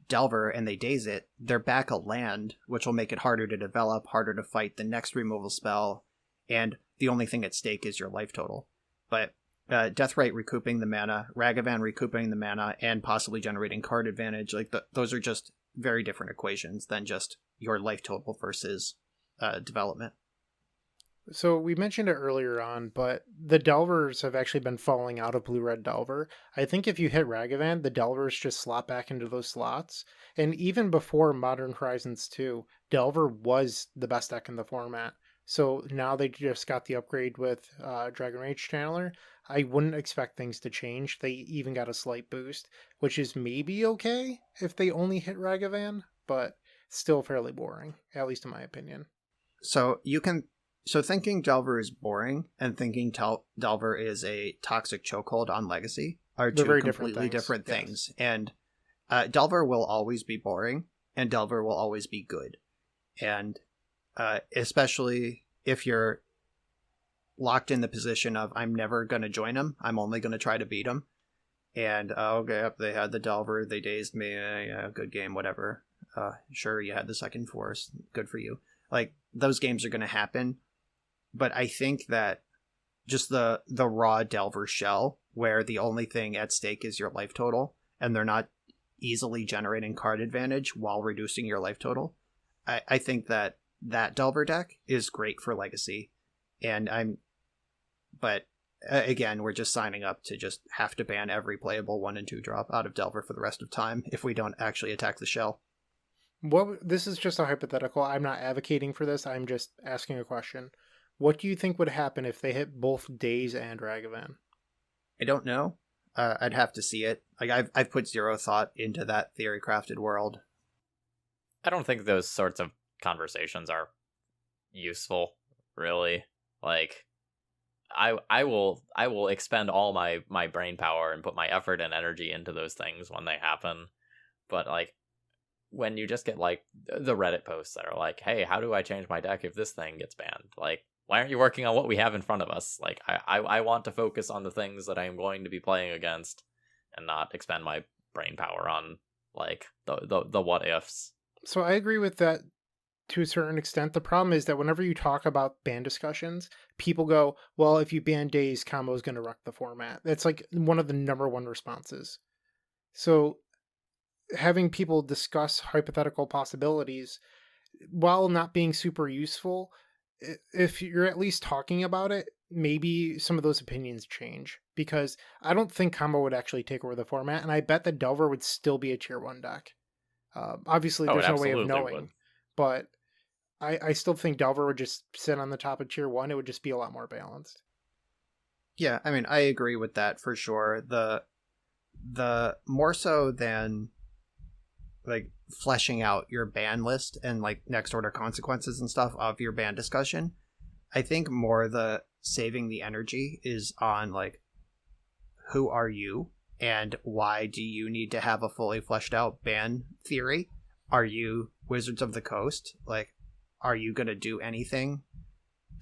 Delver and they daze it, they're back a land, which will make it harder to develop, harder to fight the next removal spell, and the only thing at stake is your life total. But Deathrite recouping the mana, Ragavan recouping the mana, and possibly generating card advantage, like those are just very different equations than just your life total versus development. So we mentioned it earlier on, but the Delvers have actually been falling out of Blue-Red Delver. I think if you hit Ragavan, the Delvers just slot back into those slots. And even before Modern Horizons 2, Delver was the best deck in the format. So now they just got the upgrade with Dragon Rage Channeler. I wouldn't expect things to change. They even got a slight boost, which is maybe okay if they only hit Ragavan, but still fairly boring, at least in my opinion. So thinking Delver is boring and thinking Delver is a toxic chokehold on Legacy are two completely different things. And Delver will always be boring, and Delver will always be good. And especially if you're locked in the position of, I'm never going to join them, I'm only going to try to beat them. And, okay, they had the Delver, they dazed me, yeah, good game, whatever. Sure, you had the second force, good for you. Like, those games are going to happen. But I think that just the raw Delver shell, where the only thing at stake is your life total, and they're not easily generating card advantage while reducing your life total, I think that Delver deck is great for Legacy. But again, we're just signing up to just have to ban every playable 1 and 2 drop out of Delver for the rest of time if we don't actually attack the shell. This is just a hypothetical. I'm not advocating for this. I'm just asking a question. What do you think would happen if they hit both Daze and Ragavan? I don't know. I'd have to see it. Like I've put zero thought into that theory crafted world. I don't think those sorts of conversations are useful, really. Like, I will expend all my brain power and put my effort and energy into those things when they happen. But like, when you just get like the Reddit posts that are like, hey, how do I change my deck if this thing gets banned? Like, why aren't you working on what we have in front of us? Like, I want to focus on the things that I am going to be playing against and not expend my brain power on like the what ifs. So I agree with that to a certain extent. The problem is that whenever you talk about ban discussions, people go, well, if you ban Daze, combo is going to wreck the format. That's like one of the number one responses. So having people discuss hypothetical possibilities, while not being super useful, if you're at least talking about it, maybe some of those opinions change. Because I don't think combo would actually take over the format, and I bet that Delver would still be a tier 1 deck. Obviously, there's no way of knowing, but I still think Delver would just sit on the top of tier 1. It would just be a lot more balanced. Yeah, I mean, I agree with that for sure. The more so than like fleshing out your ban list and like next order consequences and stuff of your ban discussion, I think more the saving the energy is on like, who are you and why do you need to have a fully fleshed out ban theory? Are you Wizards of the Coast? Like, are you going to do anything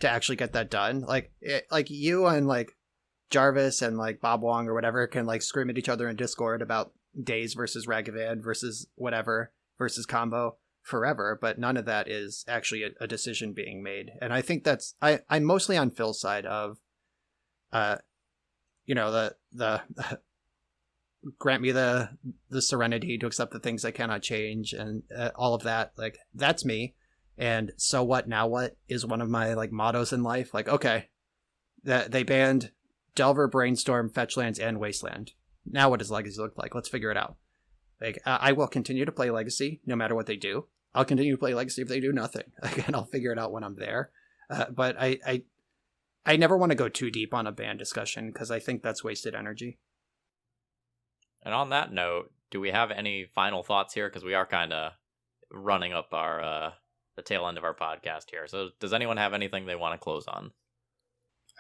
to actually get that done? Like you and like Jarvis and like Bob Wong or whatever can like scream at each other in Discord about Daze versus Ragavan versus whatever versus combo forever, but none of that is actually a decision being made. And I think that's I'm mostly on Phil's side of the grant me the serenity to accept the things I cannot change and all of that. Like, that's me. And so what, now what is one of my like mottos in life. Like, okay, they banned Delver, Brainstorm, Fetchlands, and Wasteland. Now what does Legacy look like? Let's figure it out. Like, I will continue to play Legacy no matter what they do. I'll continue to play Legacy if they do nothing. Again, I'll figure it out when I'm there. But I never want to go too deep on a ban discussion because I think that's wasted energy. And on that note, do we have any final thoughts here? Because we are kind of running up our the tail end of our podcast here. So does anyone have anything they want to close on?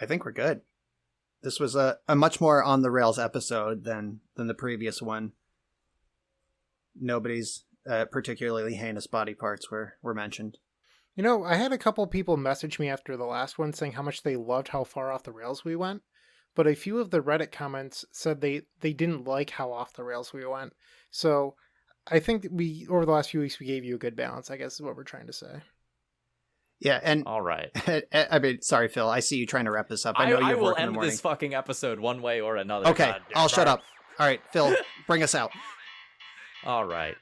I think we're good. This was a much more on the rails episode than the previous one. Nobody's particularly heinous body parts were mentioned. You know, I had a couple people message me after the last one saying how much they loved how far off the rails we went, but a few of the Reddit comments said they didn't like how off the rails we went. So I think that we, over the last few weeks, we gave you a good balance, I guess is what we're trying to say. Yeah, and all right. I mean, sorry, Phil. I see you trying to wrap this up. I know you will work in the end morning. this fucking episode one way or another. Okay, I'll shut up. All right, Phil, bring us out. All right.